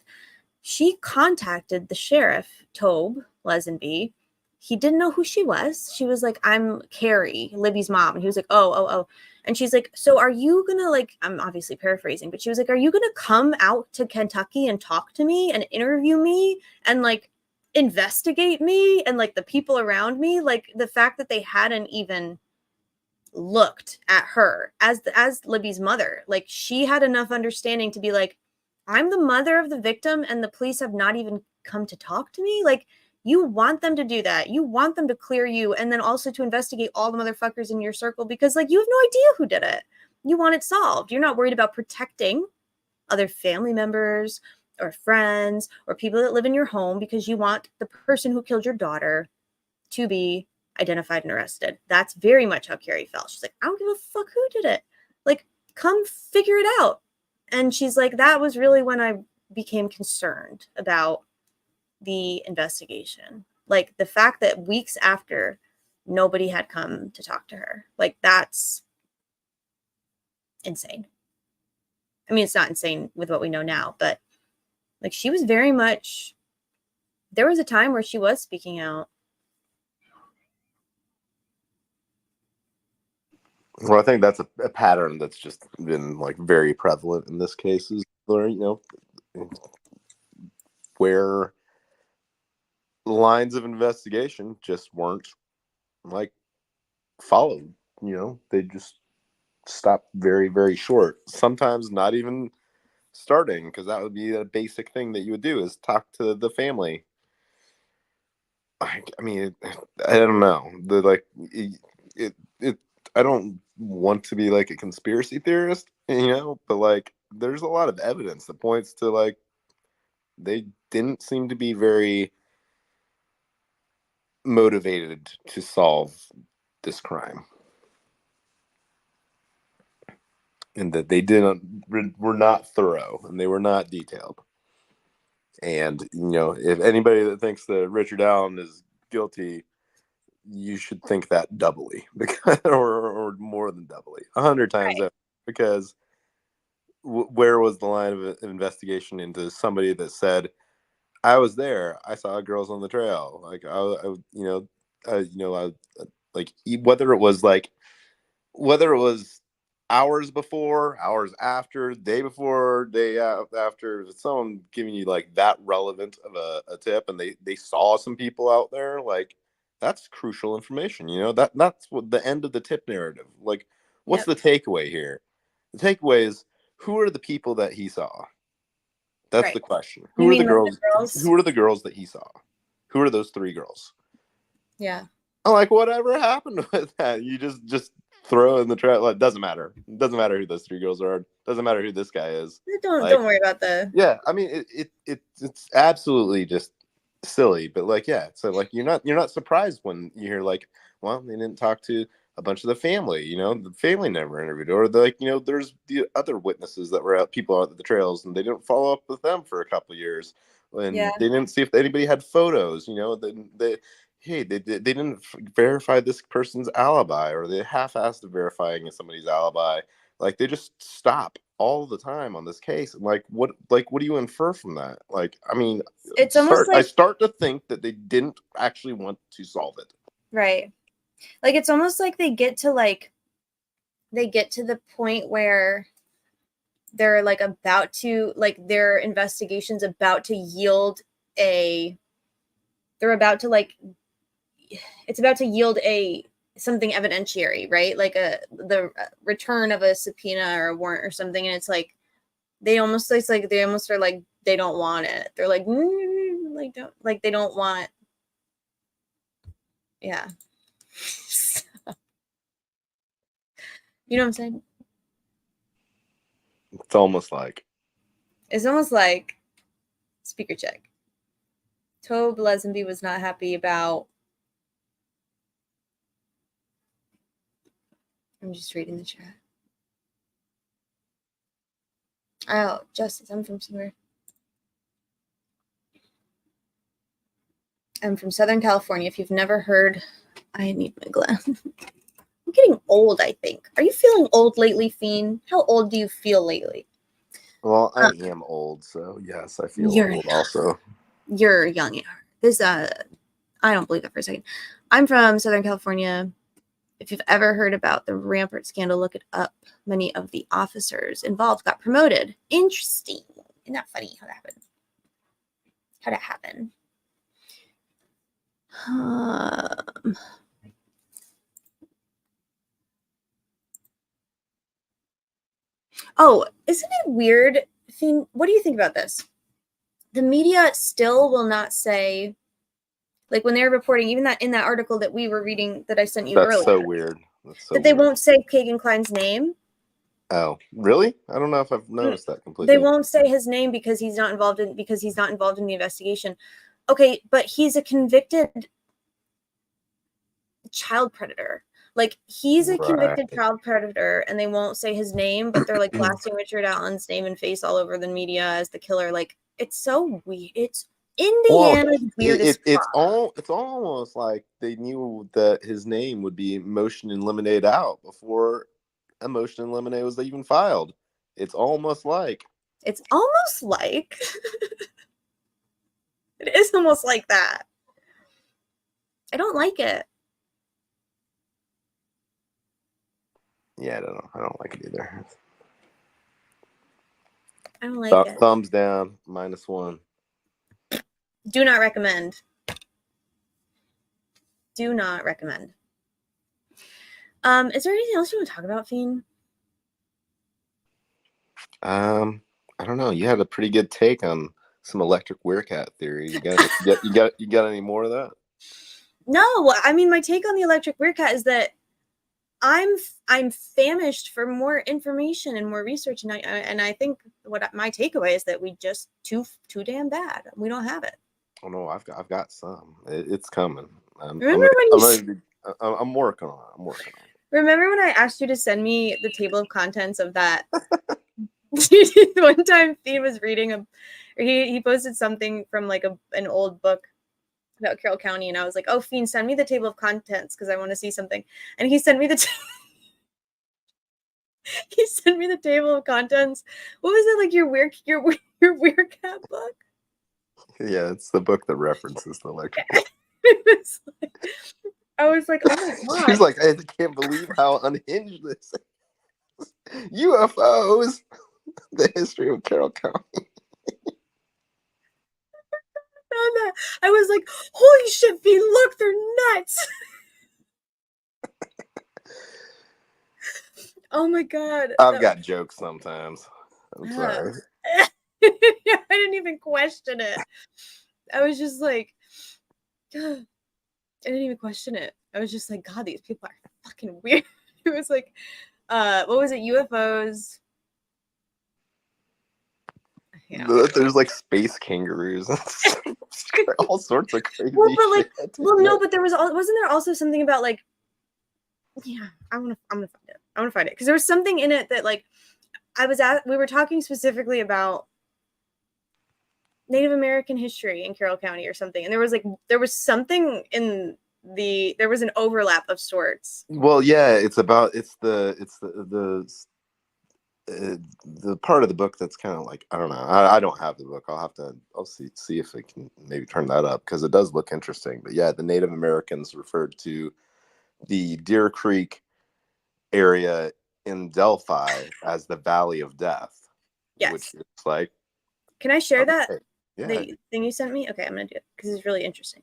she contacted the sheriff, Tobe Lesenby. He didn't know who she was. She was like, I'm Carrie, Libby's mom. And he was like, oh. And she's like, so are you going to, like, I'm obviously paraphrasing, but she was like, are you going to come out to Kentucky and talk to me and interview me and, like, investigate me and, like, the people around me? Like, the fact that they hadn't even looked at her as Libby's mother. Like, she had enough understanding to be like, I'm the mother of the victim and the police have not even come to talk to me. Like, you want them to do that. You want them to clear you, and then also to investigate all the motherfuckers in your circle, because, like, you have no idea who did it. You want it solved. You're not worried about protecting other family members or friends or people that live in your home, because you want the person who killed your daughter to be identified and arrested. That's very much how Carrie felt. She's like, I don't give a fuck who did it. Like, come figure it out. And she's like, that was really when I became concerned about the investigation. Like, the fact that weeks after, nobody had come to talk to her. Like, that's insane. I mean, it's not insane with what we know now, but, like, she was very much, there was a time where she was speaking out. Well, I think that's a pattern that's just been, like, very prevalent in this case, is where, where lines of investigation just weren't like followed. They just stopped very, very short. Sometimes not even starting, because that would be a basic thing that you would do, is talk to the family. I mean, I don't know. I don't want to be like a conspiracy theorist, but like there's a lot of evidence that points to like they didn't seem to be very motivated to solve this crime, and that they were not thorough and they were not detailed. And if anybody that thinks that Richard Allen is guilty, you should think that doubly, because or more than doubly, 100 times over, because where was the line of investigation into somebody that said, I was there, I saw girls on the trail, like like whether it was hours before, hours after, day before, day after, someone giving you like that relevant of a tip, and they saw some people out there, like that's crucial information. That's what the end of the tip narrative. Like, what's the takeaway here? The takeaway is, who are the people that he saw? That's the question. Who are the girls? Who are the girls that he saw? Who are those 3 girls? Yeah. I'm like, whatever happened with that? You just throw in the trash. Like, doesn't matter. It doesn't matter who those 3 girls are. Doesn't matter who this guy is. Don't worry about the. Yeah, I mean, it's absolutely just silly. But like, yeah, so like you're not surprised when you hear like, well, they didn't talk to a bunch of the family. The family never interviewed, or there's the other witnesses that were out, people out at the trails, and they didn't follow up with them for a couple of years, and they didn't see if anybody had photos. They didn't verify this person's alibi, or they half-assed verifying somebody's alibi. Like, they just stop all the time on this case. And what do you infer from that? Like, I mean, it's almost like I start to think that they didn't actually want to solve it. Right. Like, it's almost like they get to the point where they're like about to, like, their investigation's about to yield it's about to yield something evidentiary, right? Like the return of a subpoena or a warrant or something. And it's like, they almost are like, they don't want it. They're like, they don't want. Yeah. You know what I'm saying? It's almost like speaker check. Tobe Lesenby was not happy about. I'm just reading the chat. Oh, Justice, I'm from somewhere. I'm from Southern California. If you've never heard, I need my glass. I'm getting old, I think. Are you feeling old lately, Fiend? How old do you feel lately? Well, I am old, so yes, I feel old also. You're young. I don't believe that for a second. I'm from Southern California. If you've ever heard about the Rampart scandal, look it up. Many of the officers involved got promoted. Interesting. Isn't that funny how that happened? How'd it happen? Oh, isn't it weird? What do you think about this? The media still will not say, like when they're reporting, even that in that article that we were reading that I sent you earlier. That's so weird. They won't say Kagan Klein's name. Oh, really? I don't know if I've noticed that completely. They won't say his name because he's not involved in the investigation. Okay, but he's a convicted child predator. Like, he's a convicted child predator, and they won't say his name, but they're like blasting Richard Allen's name and face all over the media as the killer. Like, it's so weird. It's Indiana's weirdest. It's almost like they knew that his name would be motion and lemonade out before a motion and lemonade was even filed. It's almost like it is almost like that. I don't like it. Yeah, I don't like it either. I don't like it. Thumbs down, -1. Do not recommend. Do not recommend. Is there anything else you want to talk about, Fiend? I don't know. You had a pretty good take on some electric werecat theory. You got any more of that? No, I mean, my take on the electric werecat is that I'm famished for more information and more research, and I think what my takeaway is that we just too damn bad. We don't have it. Oh no, I've got some. It's coming. I'm working on it. Remember when I asked you to send me the table of contents of that? One time, Fiend was reading he posted something from like an old book about Carroll County, and I was like, "Oh, Fiend, send me the table of contents because I want to see something." And he sent me he sent me the table of contents. What was it, like your werecat book? Yeah, it's the book that references the electric. I was like, oh my god. She's like, I can't believe how unhinged this is. UFOs, the history of Carroll County. I was like, holy shit, Fiend, look, they're nuts. Oh my god. I've got jokes sometimes. I'm sorry. I didn't even question it. I was just like, I didn't even question it. I was just like, God, these people are fucking weird. It was like, what was it? UFOs. Yeah. There's like space kangaroos. All sorts of crazy shit. No, but wasn't there also something about like, yeah, I'm gonna find it because there was something in it that like we were talking specifically about Native American history in Carroll County or something, and there was something in there was an overlap of sorts. Well, yeah, it's the part of the book that's kind of like, I don't know. I don't have the book. I'll see if I can maybe turn that up because it does look interesting. But yeah, the Native Americans referred to the Deer Creek area in Delphi as the Valley of Death. Yes. Which is like, can I share that? Yeah. The thing you sent me? Okay, I'm gonna do it because it's really interesting.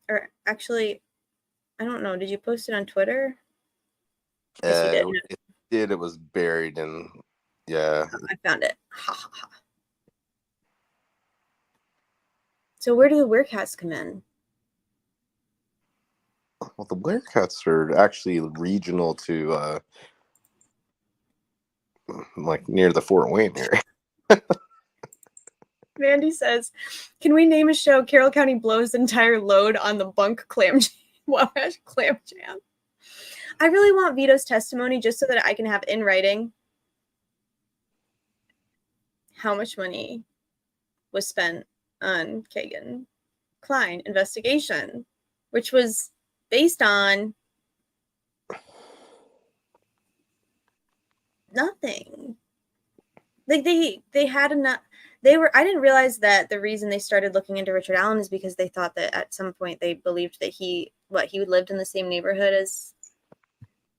Or actually, I don't know. Did you post it on Twitter? Yes, you did. It did. It was buried in. Yeah. Oh, I found it. Ha ha ha. So where do the werecats come in? Well, the werecats are actually regional to like near the Fort Wayne area. Mandy says, can we name a show Carroll County blows the entire load on the bunk clam jam? I really want Vito's testimony just so that I can have in writing how much money was spent on Kagan Klein investigation, which was based on nothing. Like they had enough. I didn't realize that the reason they started looking into Richard Allen is because they thought that at some point they believed that he lived in the same neighborhood as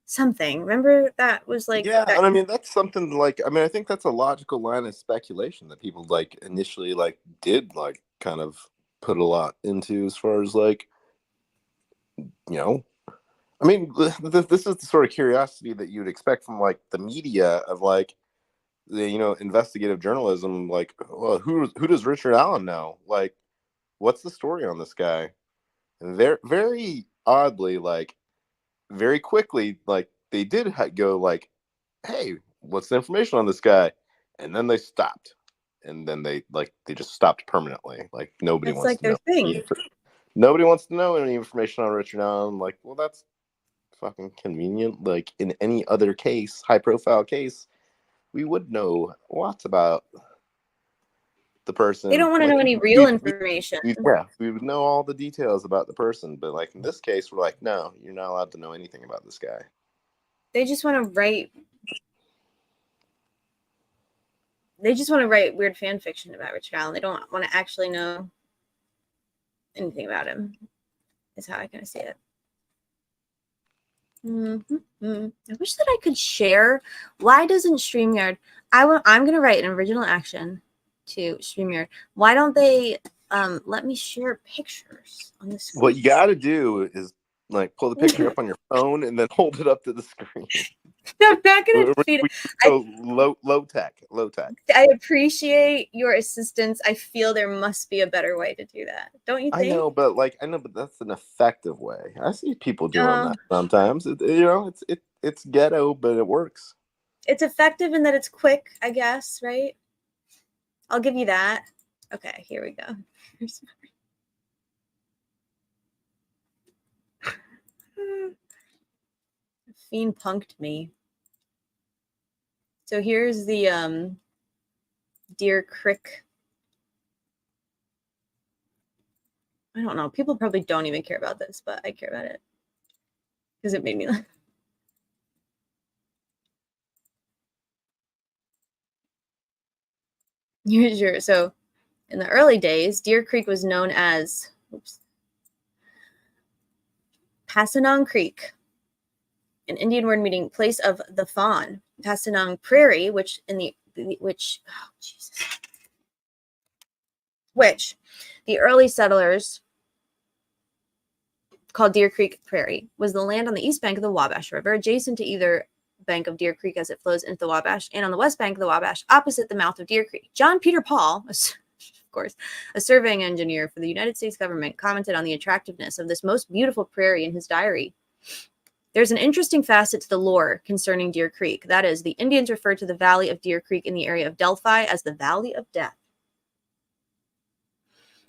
something. Remember that was like, yeah, and I mean that's something like, I mean, I think that's a logical line of speculation that people like initially like did like kind of put a lot into as far as like, you know, I mean, this is the sort of curiosity that you'd expect from like the media of like the, you know, investigative journalism. Like, well, who does Richard Allen know? Like, what's the story on this guy? And very oddly, like, very quickly, like they did go like, hey, what's the information on this guy? And then they stopped, and then they just stopped permanently. Like nobody wants to know. Thing. Nobody wants to know any information on Richard Allen. Like, well, that's fucking convenient. Like in any other case, high profile case, we would know lots about the person. They don't want to know any real information. We would know all the details about the person, but like in this case, we're like, no, you're not allowed to know anything about this guy. They just want to write. They just want to write weird fan fiction about Richard Allen. They don't want to actually know anything about him. Is how I kind of see it. I wish that I could share. Why doesn't StreamYard? I'm going to write an original action to StreamYard. Why don't they let me share pictures on the screen? What you got to do is like pull the picture up on your phone and then hold it up to the screen. I'm not gonna feed it. So low tech. I appreciate your assistance. I feel there must be a better way to do that. Don't you think? I know, but that's an effective way. I see people doing that sometimes. It's ghetto, but it works. It's effective in that it's quick, I guess, right? I'll give you that. Okay, here we go. Fiend punked me. So here's the Deer Creek. I don't know. People probably don't even care about this, but I care about it because it made me laugh. Sure. So in the early days, Deer Creek was known as Passanong Creek, an Indian word meaning place of the fawn. Passanong Prairie, which the early settlers called Deer Creek Prairie, was the land on the east bank of the Wabash River, adjacent to either bank of Deer Creek as it flows into the Wabash, and on the west bank of the Wabash, opposite the mouth of Deer Creek. John Peter Paul, of course, a surveying engineer for the United States government, commented on the attractiveness of this most beautiful prairie in his diary. There's an interesting facet to the lore concerning Deer Creek. That is, the Indians referred to the valley of Deer Creek in the area of Delphi as the Valley of Death.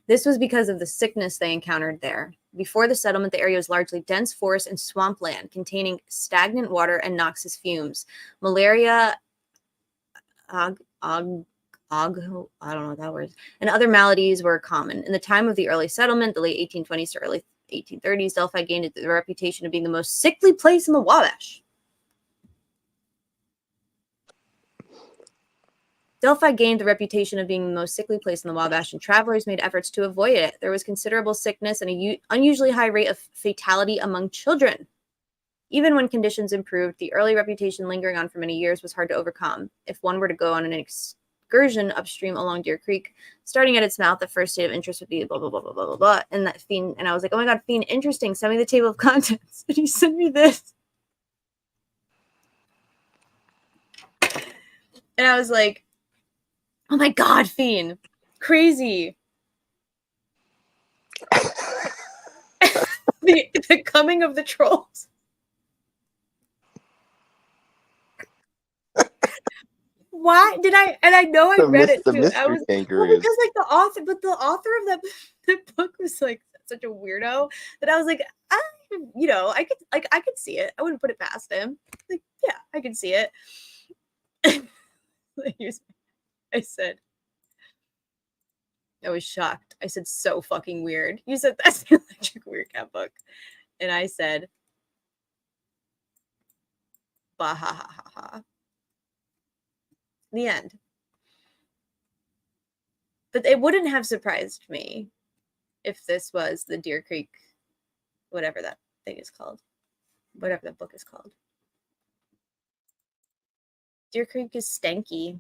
This was because of the sickness they encountered there. Before the settlement, the area was largely dense forest and swampland containing stagnant water and noxious fumes. Malaria, I don't know what that word is, and other maladies were common. In the time of the early settlement, the late 1820s to early 1830s, Delphi gained the reputation of being the most sickly place in the Wabash. Delphi gained the reputation of being the most sickly place in the Wabash, and travelers made efforts to avoid it. There was considerable sickness and an unusually high rate of fatality among children. Even when conditions improved, the early reputation lingering on for many years was hard to overcome. If one were to go on an excursion upstream along Deer Creek, starting at its mouth, the first state of interest would be blah, blah, blah, blah, blah, blah, blah. And that Fiend, and I was like, oh my God, Fiend, interesting. Send me the table of contents. And he sent me this. And I was like, oh my God, Fiend. Crazy. the coming of the trolls. Why did I? And I know I read it too. I was because like the author of that book was like such a weirdo that I was like, I could see it. I wouldn't put it past him. Like, yeah, I could see it. I said, I was shocked. I said, so fucking weird. You said that's the Electric Weird book, and I said, bah ha ha ha ha. The end. But it wouldn't have surprised me if this was the Deer Creek, whatever that thing is called, whatever that book is called. Deer Creek is stanky.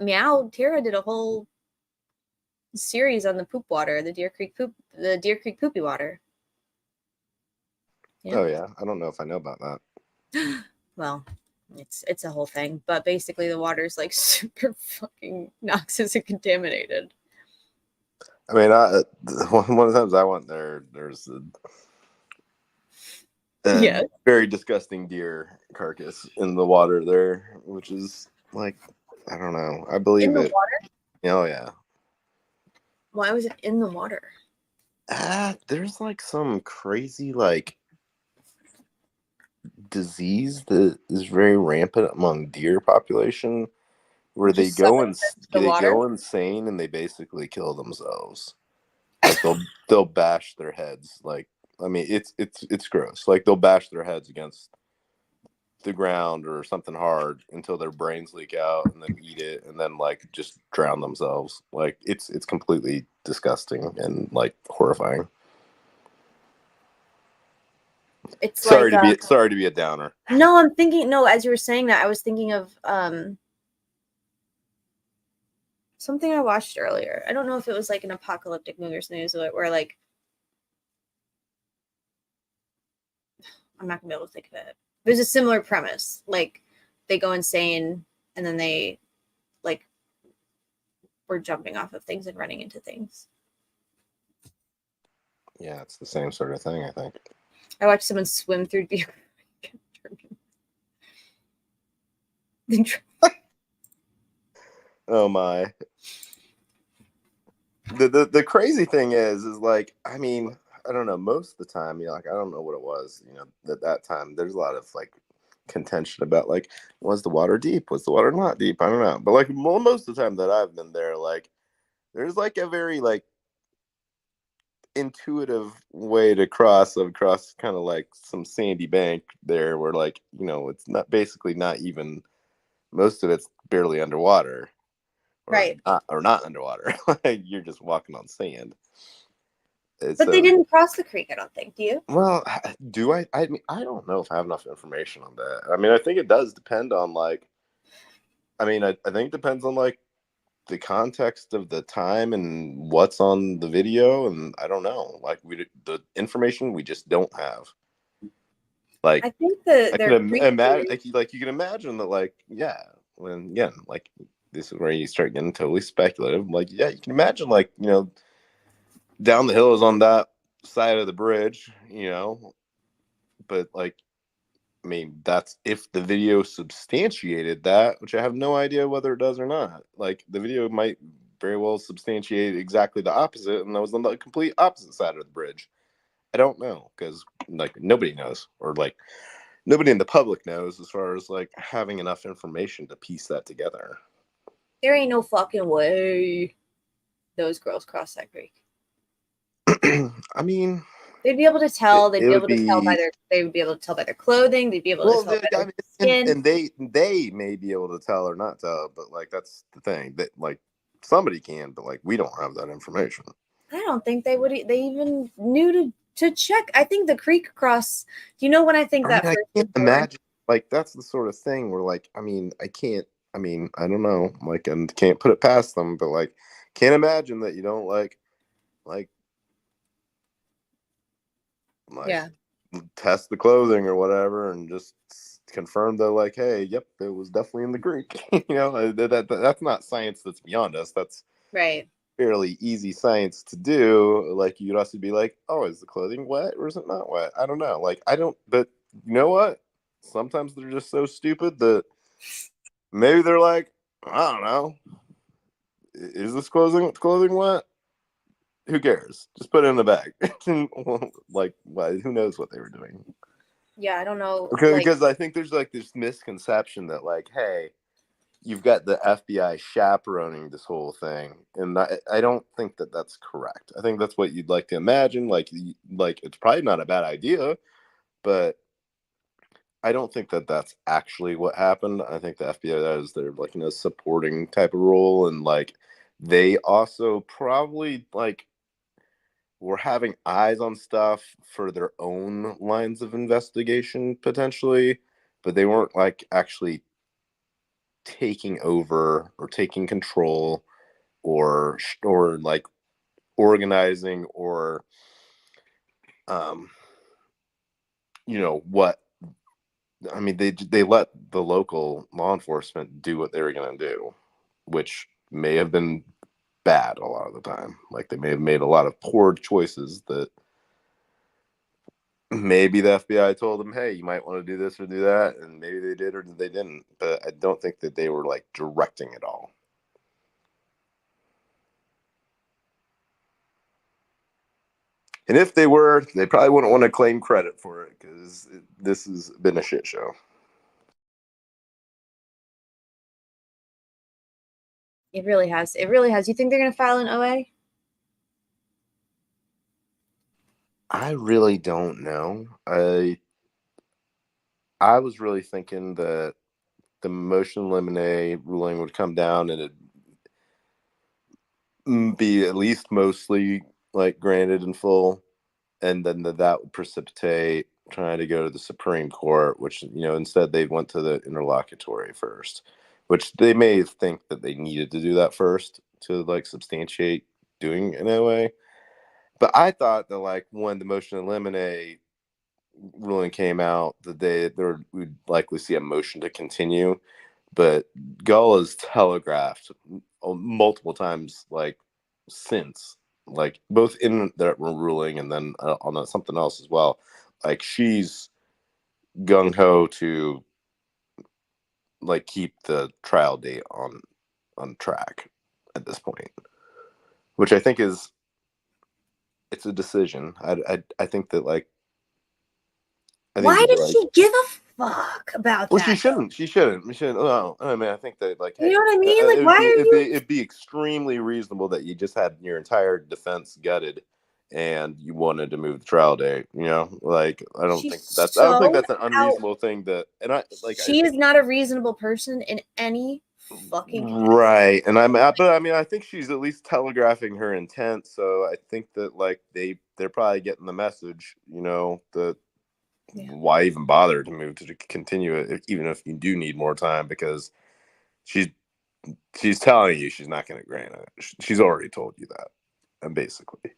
Meow Tara did a whole series on the poop water, the Deer Creek poopy water. Yeah. Oh yeah, I don't know if I know about that. Well, it's a whole thing, but basically the water is like super fucking noxious and contaminated. I mean, one of the times I went there, there's a very disgusting deer carcass in the water there, which is like, I don't know. I believe in the it. Water? Oh yeah. Why was it in the water? There's like some crazy like disease that is very rampant among deer population, where they go insane and they basically kill themselves. Like they'll bash their heads. Like, I mean, it's gross. Like they'll bash their heads against the ground or something hard until their brains leak out, and then eat it, and then like just drown themselves. Like it's completely disgusting and like horrifying. It's sorry to be a downer. No, I'm thinking. No, as you were saying that, I was thinking of something I watched earlier. I don't know if it was like an apocalyptic news where like I'm not gonna be able to think of it. There's a similar premise. Like they go insane and then they like were jumping off of things and running into things. Yeah, it's the same sort of thing, I think. I watched someone swim through beer. Oh my. The crazy thing is like, I mean, I don't know, most of the time, like, I don't know what it was, at that time, there's a lot of like contention about like, was the water deep? Was the water not deep? I don't know. But like most of the time that I've been there, like, there's like a very like intuitive way to cross kind of like some sandy bank there where like, it's not basically not even, most of it's barely underwater. Right. Or not underwater. Like you're just walking on sand. But they didn't cross the creek, I don't think. Do you? Well, do I? I mean, I don't know if I have enough information on that. I mean, I think it does depend on like. I mean, I think it depends on like the context of the time and what's on the video, and I don't know. Like the information we just don't have. Like I think I can imagine, like you can imagine that, like, yeah, when again, like this is where you start getting totally speculative. Like, yeah, you can imagine, like, down the hill is on that side of the bridge, but like, I mean, that's if the video substantiated that, which I have no idea whether it does or not. Like, the video might very well substantiate exactly the opposite, and that was on the complete opposite side of the bridge. I don't know, because like nobody knows, or like nobody in the public knows, as far as like having enough information to piece that together. There ain't no fucking way those girls crossed that creek. I mean, they'd be able to tell. They would be able to tell by their clothing. They'd be able to tell by their skin. And they may be able to tell or not tell, but like that's the thing, that like somebody can, but like we don't have that information. I don't think they would. They even knew to check. I think the creek cross. Do you know when I think that? I can't imagine. Like that's the sort of thing where like, I mean, I don't know, like, and can't put it past them, but like, can't imagine that you don't like yeah, test the clothing or whatever and just confirm that, like, hey, yep, it was definitely in the Greek. That's not science that's beyond us. That's right. Fairly easy science to do. Like, you'd also be like, oh, is the clothing wet or is it not wet? I don't know. Like, but you know what? Sometimes they're just so stupid that maybe they're like, I don't know, is this clothing wet? Who cares? Just put it in the bag. Like, who knows what they were doing? Yeah, I don't know. Because I think there's like this misconception that like, hey, you've got the FBI chaperoning this whole thing, and I don't think that that's correct. I think that's what you'd like to imagine. Like it's probably not a bad idea, but I don't think that that's actually what happened. I think the FBI is their like supporting type of role, and like they also probably like were having eyes on stuff for their own lines of investigation potentially, but they weren't like actually taking over or taking control or like organizing or what I mean, they let the local law enforcement do what they were going to do, which may have been bad a lot of the time. Like, they may have made a lot of poor choices that maybe the FBI told them, hey, you might want to do this or do that, and maybe they did or they didn't. But I don't think that they were like directing it all. And if they were, they probably wouldn't want to claim credit for it, because this has been a shit show. It really has. It really has. You think they're going to file an OA? I really don't know. I was really thinking that the motion limine ruling would come down and it'd be at least mostly like granted in full, and then that would precipitate trying to go to the Supreme Court, which instead they went to the interlocutory first, which they may think that they needed to do that first to like substantiate doing an OA. But I thought that like when the motion to eliminate ruling came out, that we'd likely see a motion to continue. But Gull has telegraphed multiple times, like since, like both in that ruling and then on something else as well. Like she's gung ho to like keep the trial date on track at this point, which I think it's a decision. I think that like. Why does she give a fuck about Well, that? she shouldn't. She shouldn't. Well, I mean, I think that like, you know what I mean? Like, why are you? It'd be extremely reasonable that you just had your entire defense gutted, and you wanted to move the trial date. You know, like I don't think that's an unreasonable thing. She is not a reasonable person in any fucking right. And I think she's at least telegraphing her intent. So I think that like they're probably getting the message. You know that. Yeah. Why even bother to move to continue it, even if you do need more time? Because she's telling you she's not going to grant it. She's already told you that, and basically.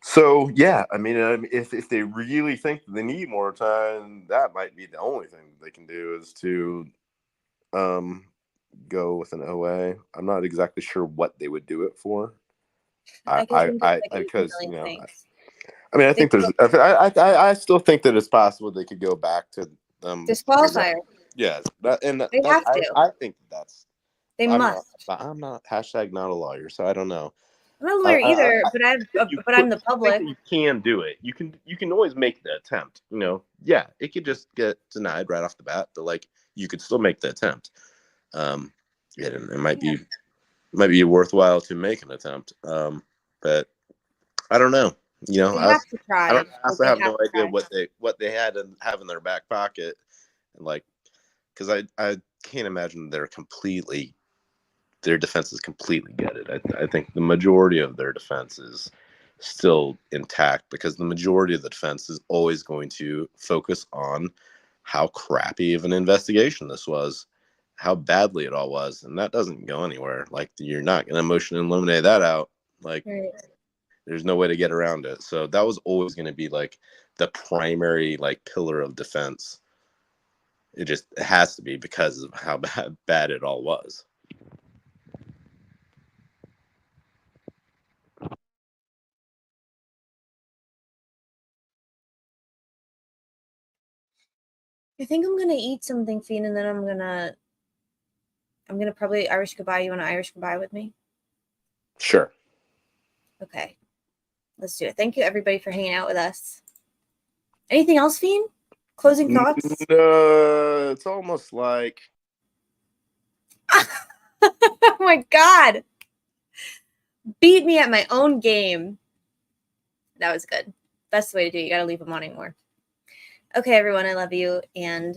So yeah, I mean, if they really think that they need more time, that might be the only thing they can do is to go with an OA. I'm not exactly sure what they would do it for. Because you know. I mean, I think there's. I still think that it's possible they could go back to disqualifier. Yes, they have to. I think that's. They must. I'm not not a lawyer, so I don't know. I'm not a lawyer either, but I'm the public. You can do it. You can always make the attempt. You know, yeah, it could just get denied right off the bat, but like you could still make the attempt. It might be worthwhile to make an attempt. But I don't know. You know, I also have no idea what they had and have in their back pocket, and like, because I can't imagine their defense is completely gutted. I think the majority of their defense is still intact because the majority of the defense is always going to focus on how crappy of an investigation this was, how badly it all was, and that doesn't go anywhere. Like you're not going to motion and eliminate that out, like. Right. There's no way to get around it. So that was always going to be like the primary like pillar of defense. It has to be because of how bad it all was. I think I'm going to eat something, Fiend, and then I'm going to probably Irish goodbye. You want to Irish goodbye with me? Sure. Okay. Let's do it. Thank you, everybody, for hanging out with us. Anything else, Fiend? Closing thoughts? It's almost like... oh, my God. Beat me at my own game. That was good. That's the way to do it. You got to leave them wanting more. Okay, everyone, I love you, and